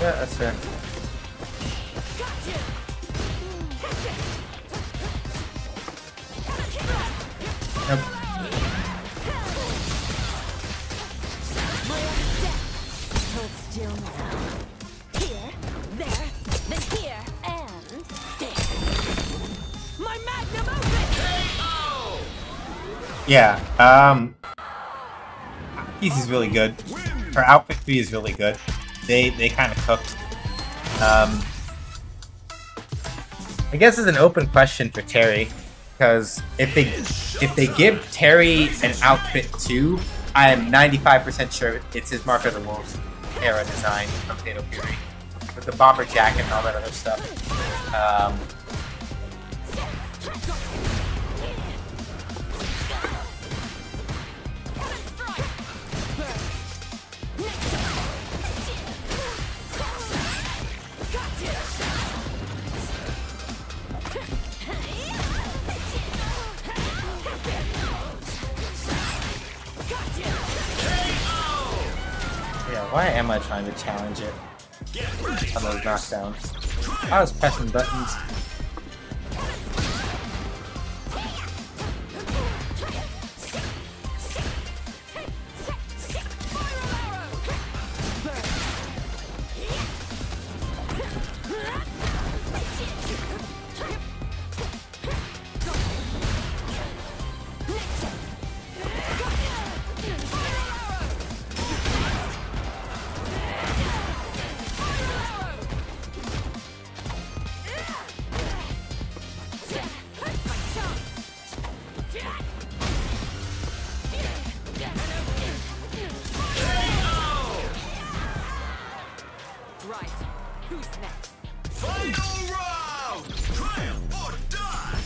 A: Yeah, that's fair. Yeah, Easy's really good. Her outfit fee is really good. They kind of cooked. I guess it's an open question for Terry, because if they give Terry an outfit too, I am 95% sure it's his Mark of the Wolves era design from Fatal Fury, with the bomber jacket and all that other stuff. Why am I trying to challenge it on those knockdowns? I was pressing buttons.
C: Right. Who's next?
B: Final round! Triumph or die!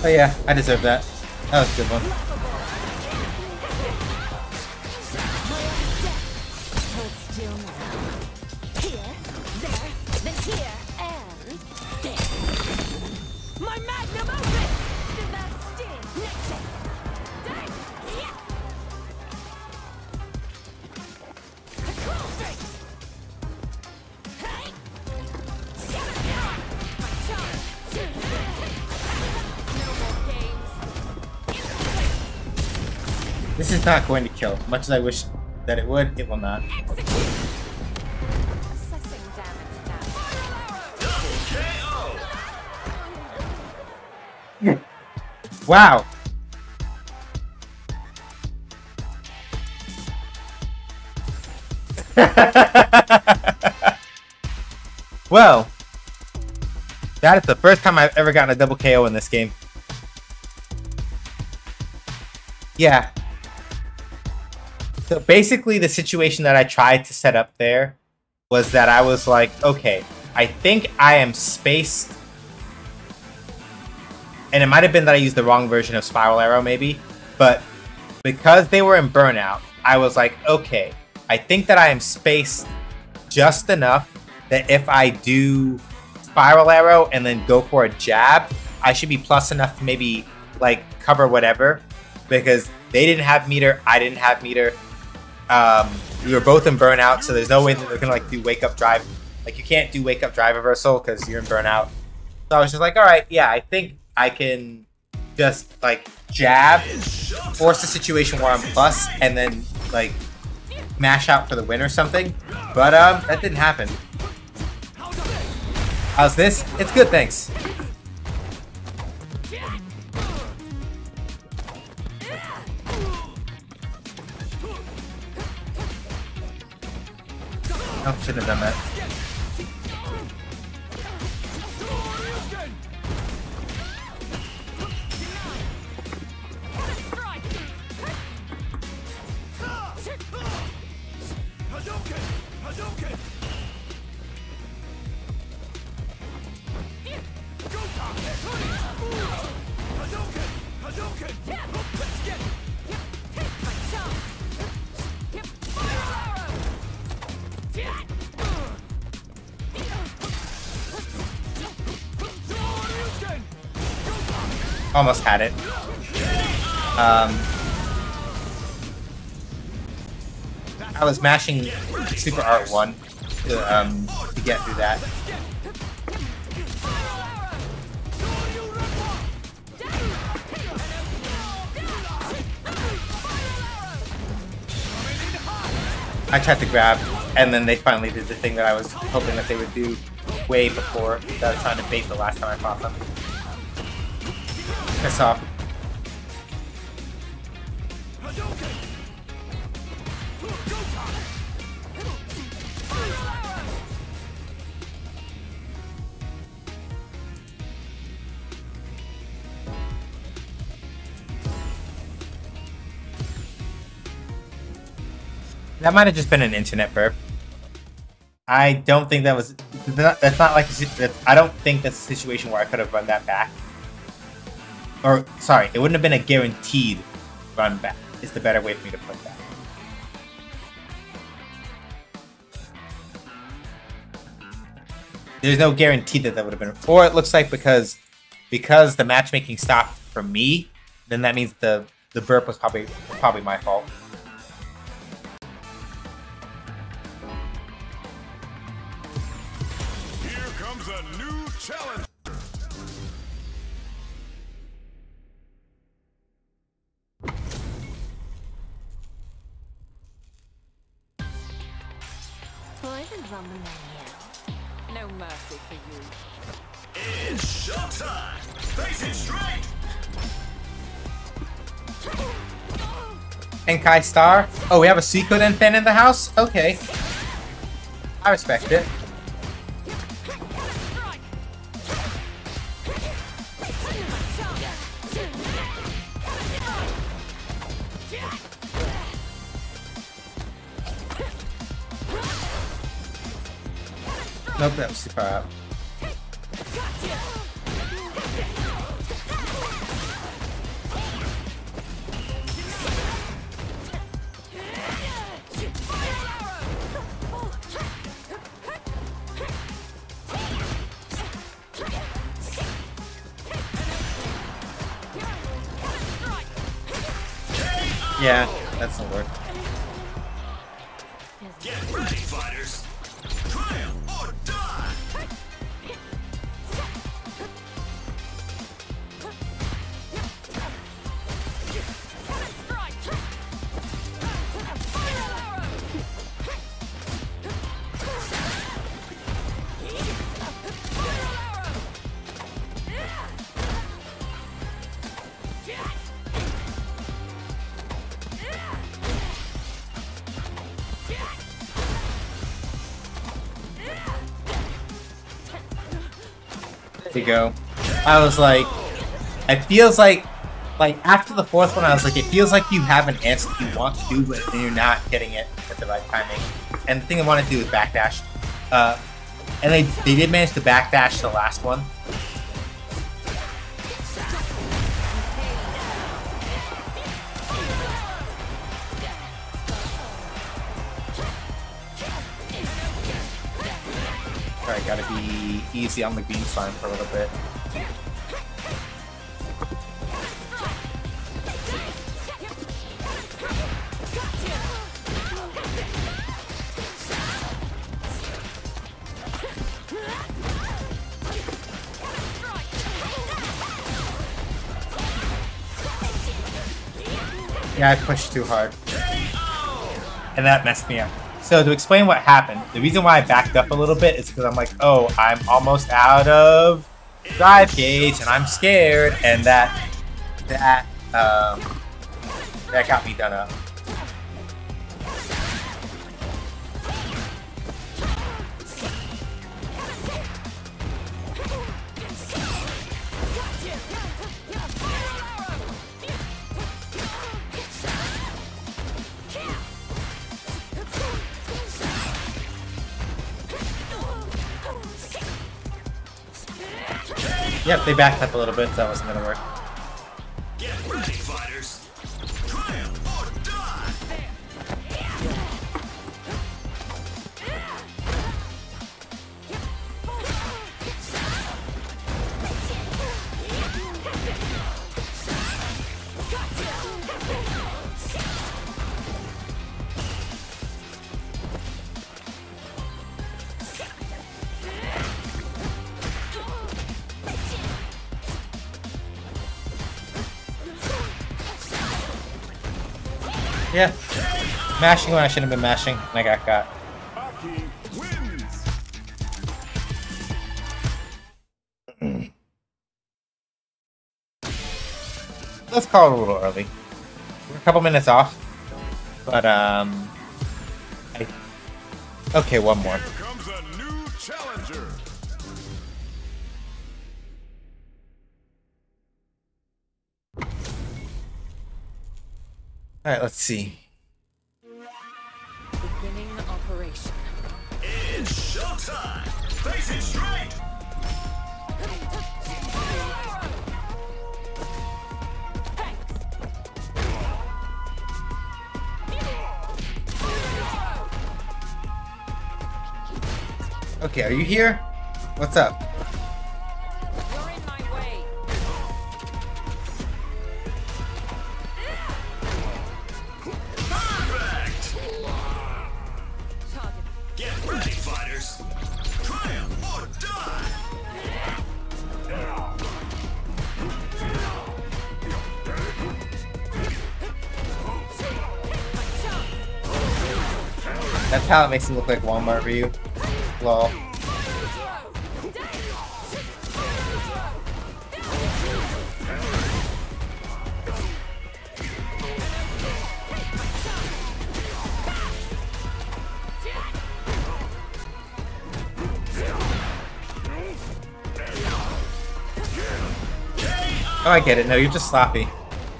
A: Oh yeah, I deserve that. That was a good one.
C: My magnum opus! Did that sting?
A: This is not going to kill. Much as I wish that it would, it will not.
C: Assessing damage now.
A: Wow. Well, that is the first time I've ever gotten a double KO in this game. Yeah. So basically the situation that I tried to set up there was that I was like, okay, I think I am spaced. And it might have been that I used the wrong version of Spiral Arrow maybe, but because they were in Burnout, I was like, okay, I think that I am spaced just enough that if I do Spiral Arrow and then go for a jab, I should be plus enough to maybe like cover whatever, because they didn't have meter, I didn't have meter. We were both in Burnout, so there's no way that they're gonna like do Wake Up Drive. Like you can't do Wake Up Drive reversal because you're in Burnout. So I was just like, all right, yeah, I think I can just like jab, force a situation where I'm plus, and then like mash out for the win or something. But that didn't happen. How's this? It's good, thanks. Oh, shouldn't have done that. Almost had it. I was mashing Super Art 1 to get through that. I tried to grab, and then they finally did the thing that I was hoping that they would do way before, that I was trying to bait the last time I fought them. Piss off. That might have just been an internet burp. I don't think that was. That's not like. I don't think that's a situation where I could have run that back. Or sorry, it wouldn't have been a guaranteed run back. Is the better way for me to put that. There's no guarantee that that would have been. Or it looks like because the matchmaking stopped for me, then that means the burp was probably my fault.
B: A new challenge.
C: Poison's on the menu. No mercy for you.
B: It's showtime. Face it straight.
A: And Kai Star? Oh, we have a Suikoden fan in the house? Okay. I respect it. Nope, that was too far out. Yeah, that's not work.
B: Get ready, fighters. Triumph or die.
A: To go. I was like, it feels like after the fourth one, I was like, it feels like you have an answer that you want to do, but then you're not getting it at the right timing. And the thing I want to do is backdash. And they did manage to backdash the last one. Alright, gotta be easy on the green slime for a little bit. Yeah, I pushed too hard. And that messed me up. So to explain what happened, the reason why I backed up a little bit is because I'm like, oh, I'm almost out of drive gauge and I'm scared, and that got me done up. Yep, they backed up a little bit, so that wasn't gonna work.
B: Get ready, fighters. Triumph or die.
A: Yeah. Mashing when I shouldn't have been mashing, and I got got.
B: Aki wins.
A: Let's call it a little early. We're a couple minutes off, but okay, one more.
B: Here comes a new challenger.
A: All right, let's see.
C: Beginning operation.
B: It's showtime. Face it straight.
A: Okay, are you here? What's up?
C: You're in my way.
B: Perfect.
C: Target.
B: Get ready, fighters. Triumph or die.
A: That's how it makes it look like Walmart for you. Lol. Oh, I get it. No, you're just sloppy.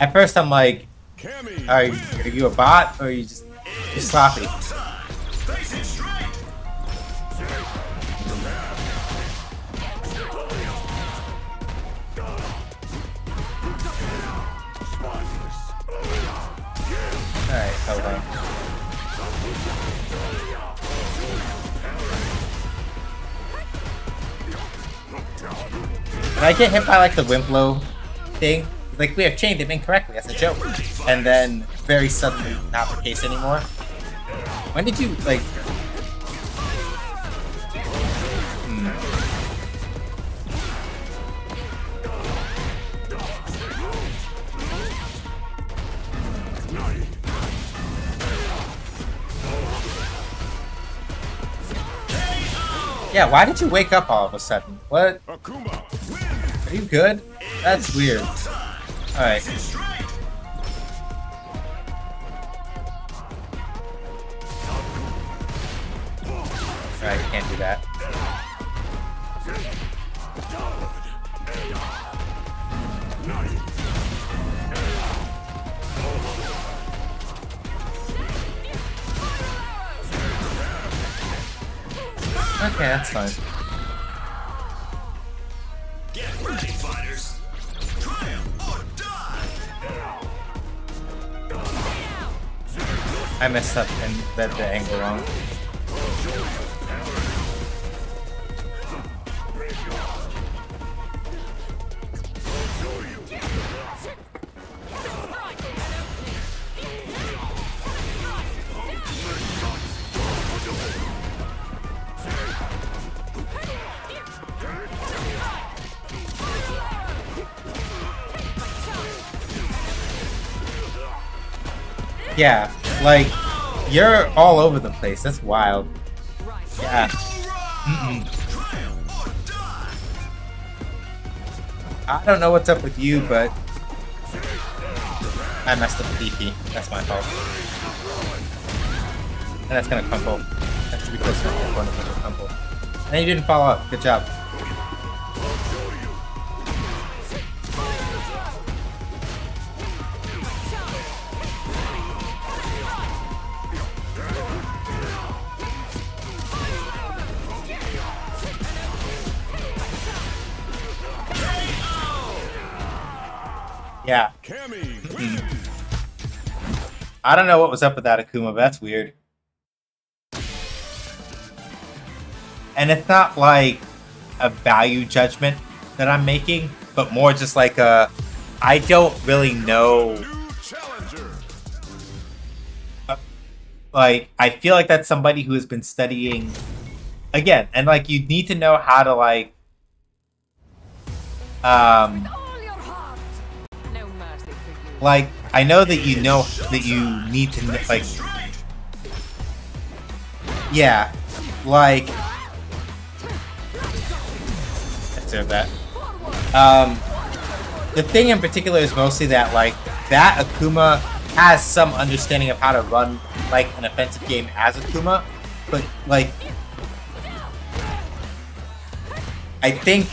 A: At first, I'm like,
B: Cammy
A: are you a bot or are you just you're sloppy?
B: face it straight.
A: Alright, hold on. Did I get hit by like the Wimplo thing? Like, we have chained him incorrectly as a joke. And then very suddenly not the case anymore. When did you like Yeah, why did you wake up all of a sudden? What?
B: Akuma wins.
A: Are you good? That's weird. Alright. Alright, can't do that. Okay, that's fine.
B: Get ready, fighters. Triumph or die.
A: I messed up and read the angle wrong. Yeah, like, you're all over the place. That's wild. Yeah. I don't know what's up with you, but I messed up the DP. That's my fault. And that's gonna crumple. That's because it's going to crumple. And you didn't follow up. Good job. Yeah. I don't know what was up with that Akuma, but that's weird. And it's not like a value judgment that I'm making, but more just like a, I don't really know. Like, I feel like that's somebody who has been studying, again, and like you need to know how to like, like, I know that you know that you need to, like, Yeah, like observe that. The thing in particular is mostly that like that Akuma has some understanding of how to run like an offensive game as Akuma, but like I think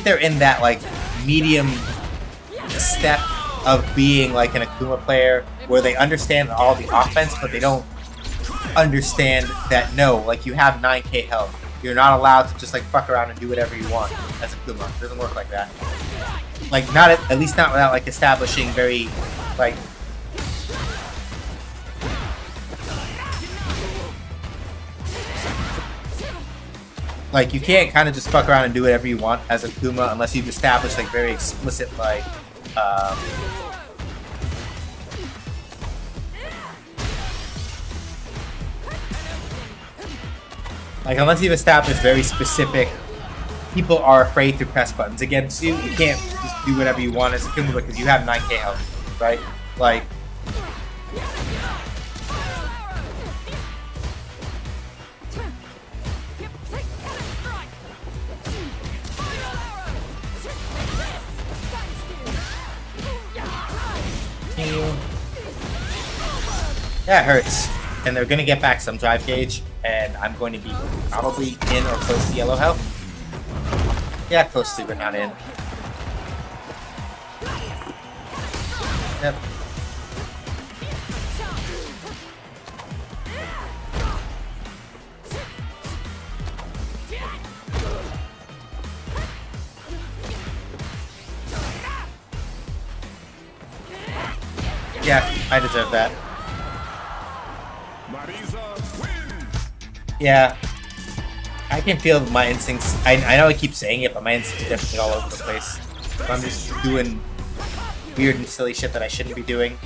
A: they're in that like medium step of being like an Akuma player where they understand all the offense, but they don't understand that no, like you have 9k health. You're not allowed to just like fuck around and do whatever you want as Akuma. It doesn't work like that. Like not at least not without like establishing very like you can't kind of just fuck around and do whatever you want as Akuma unless you've established like very explicit like unless you've established very specific people are afraid to press buttons against you. You can't just do whatever you want as Akuma because you have 9k health, right? Like that hurts. And they're gonna get back some drive gauge, and I'm going to be probably in or close to yellow health. Yeah, close to, but not in. Yep. Yeah, I deserve that. Yeah, I can feel my instincts. I know I keep saying it, but my instincts are definitely all over the place. I'm just doing weird and silly shit that I shouldn't be doing.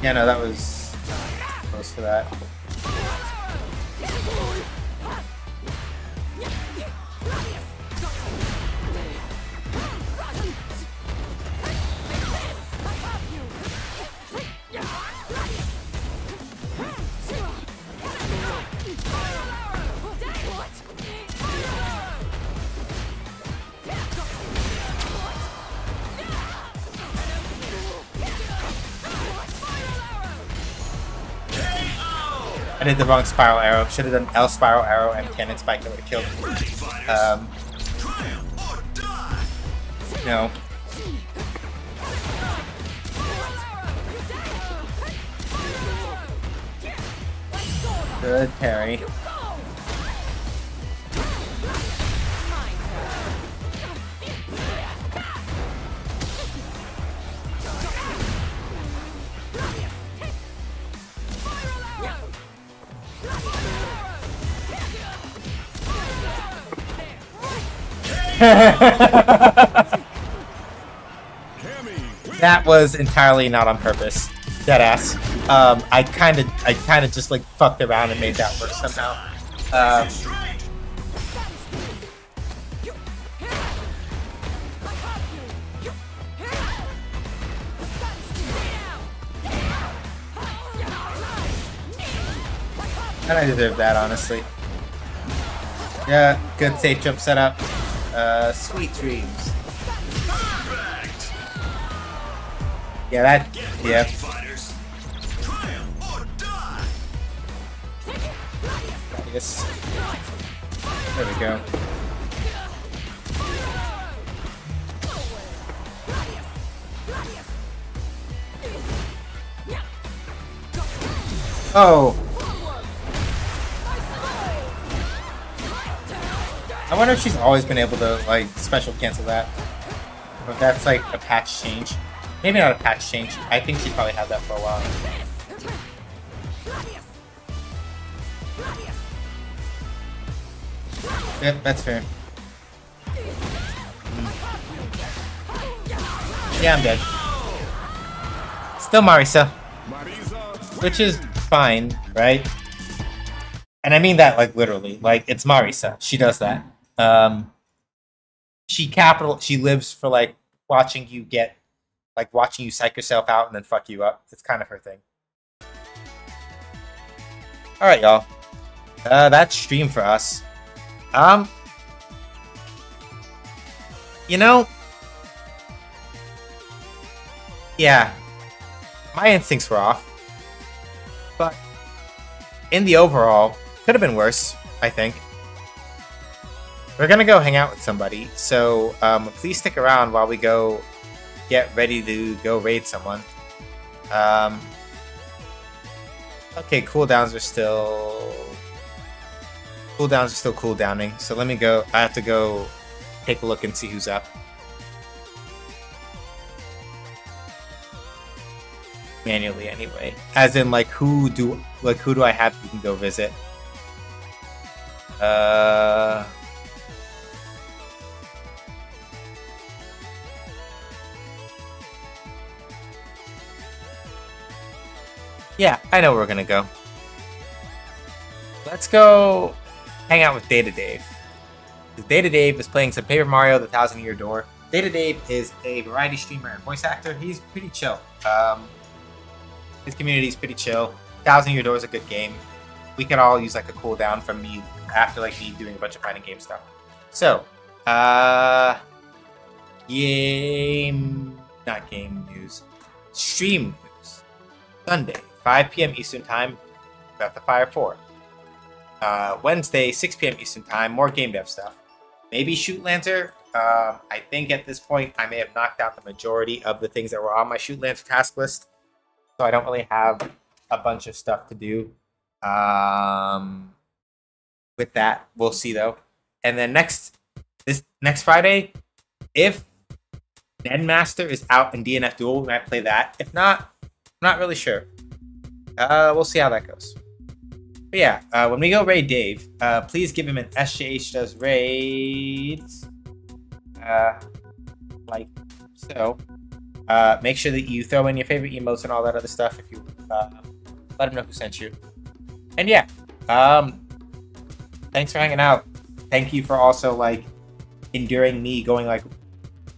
A: Yeah, no, that was close to that. I did the wrong spiral arrow. Should have done L spiral arrow and cannon spike that would have killed me. No. Good parry. That was entirely not on purpose. Deadass. I kind of just like fucked around and made that work somehow. And I deserve that, honestly. Yeah, good safe jump setup. Sweet dreams. Yeah, that. Yeah. Yes. There we go. Oh. I wonder if she's always been able to, like, special cancel that. Or if that's, like, a patch change. Maybe not a patch change. I think she's probably had that for a while. Yep, that's fair. Yeah, I'm dead. Still Marisa. Which is fine, right? And I mean that, like, literally. Like, it's Marisa. She does that. She lives for, like, watching you get like watching you psych yourself out and then fuck you up. It's kind of her thing. All right, y'all. That's stream for us. You know, yeah, my instincts were off, but in the overall, could have been worse, I think. We're gonna go hang out with somebody, so please stick around while we go get ready to go raid someone. Okay, cooldowns are still cooldowning, so let me go. I have to go take a look and see who's up. Manually, anyway. As in, like, who do I have you can go visit? Yeah, I know where we're gonna go. Let's go hang out with Data Dave. Data Dave is playing some Paper Mario: The Thousand Year Door. Data Dave is a variety streamer and voice actor. He's pretty chill. His community is pretty chill. Thousand Year Door is a good game. We can all use like a cooldown from me after like me doing a bunch of fighting game stuff. So, not game news. Stream news. Sunday, 5 p.m. Eastern Time, Breath of Fire 4. Wednesday, 6 p.m. Eastern Time, more game dev stuff. Maybe Shoot Lancer. I think at this point I may have knocked out the majority of the things that were on my Shoot Lancer task list. So I don't really have a bunch of stuff to do with that. We'll see though. And then next Friday, if Nedmaster is out in DNF Duel, we might play that. If not, I'm not really sure. We'll see how that goes. But yeah, when we go raid Dave, please give him an SJH does raids. Like so. Make sure that you throw in your favorite emotes and all that other stuff if you let him know who sent you. And yeah, thanks for hanging out. Thank you for also like enduring me going like,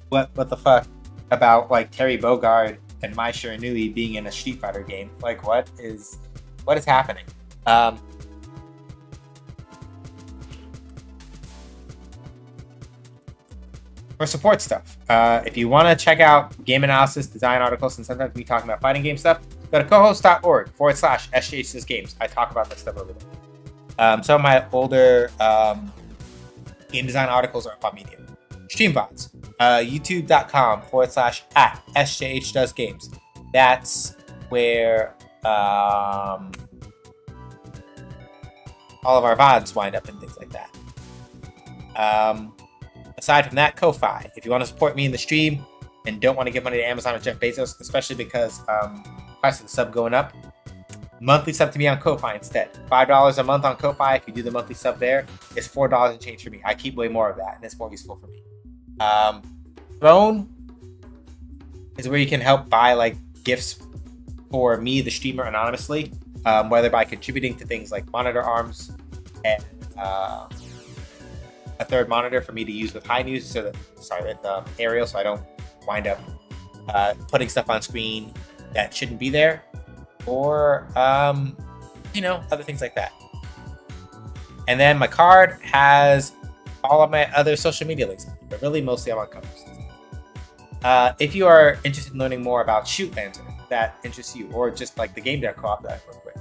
A: what the fuck about like Terry Bogard and Mai Shiranui being in a Street Fighter game. Like what is happening? For support stuff, if you want to check out game analysis, design articles, and sometimes me talking about fighting game stuff, go to cohost.org/SJHSgames. I talk about this stuff over there. Some of my older game design articles are up on Medium. Streambots, youtube.com/@SJHdoesgames. That's where all of our VODs wind up and things like that. Aside from that, Ko-Fi. If you want to support me in the stream and don't want to give money to Amazon or Jeff Bezos, especially because price of the sub going up, monthly sub to me on Ko-Fi instead. $5 a month on Ko-Fi. If you do the monthly sub there, it's $4 and change for me. I keep way more of that, and it's more useful for me. Throne is where you can help buy like gifts for me, the streamer, anonymously, whether by contributing to things like monitor arms and a third monitor for me to use with high news, with Arial, so I don't wind up putting stuff on screen that shouldn't be there, or other things like that. And then my card has all of my other social media links, but really mostly I'm on covers. If you are interested in learning more about Shoot Lancer, if that interests you, or just like the game dev co-op that I work with,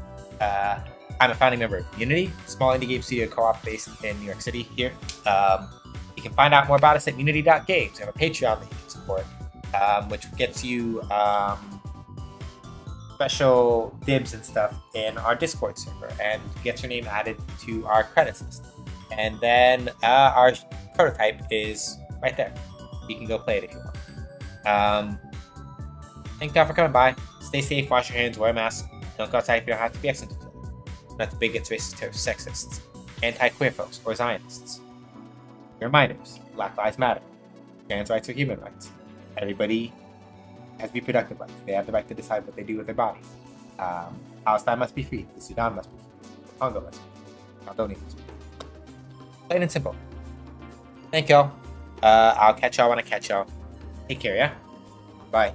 A: I'm a founding member of Munity, small indie game studio co-op based in New York City here. You can find out more about us at munity.games. We have a Patreon that you can support, which gets you special dibs and stuff in our Discord server and gets your name added to our credits list. And then our prototype is right there. You can go play it if you want. Thank y'all for coming by. Stay safe, wash your hands, wear a mask. Don't go outside if you don't have to be excellent. Not the bigots, racists, terrorists, sexists, anti-queer folks, or Zionists. Reminders: Black Lives Matter. Trans rights are human rights. Everybody has reproductive rights. They have the right to decide what they do with their bodies. Palestine must be free. The Sudan must be free. The Congo must be free. Macedonia must be free. Plain and simple. Thank y'all. I'll catch y'all when I catch y'all. Take care, yeah? Bye.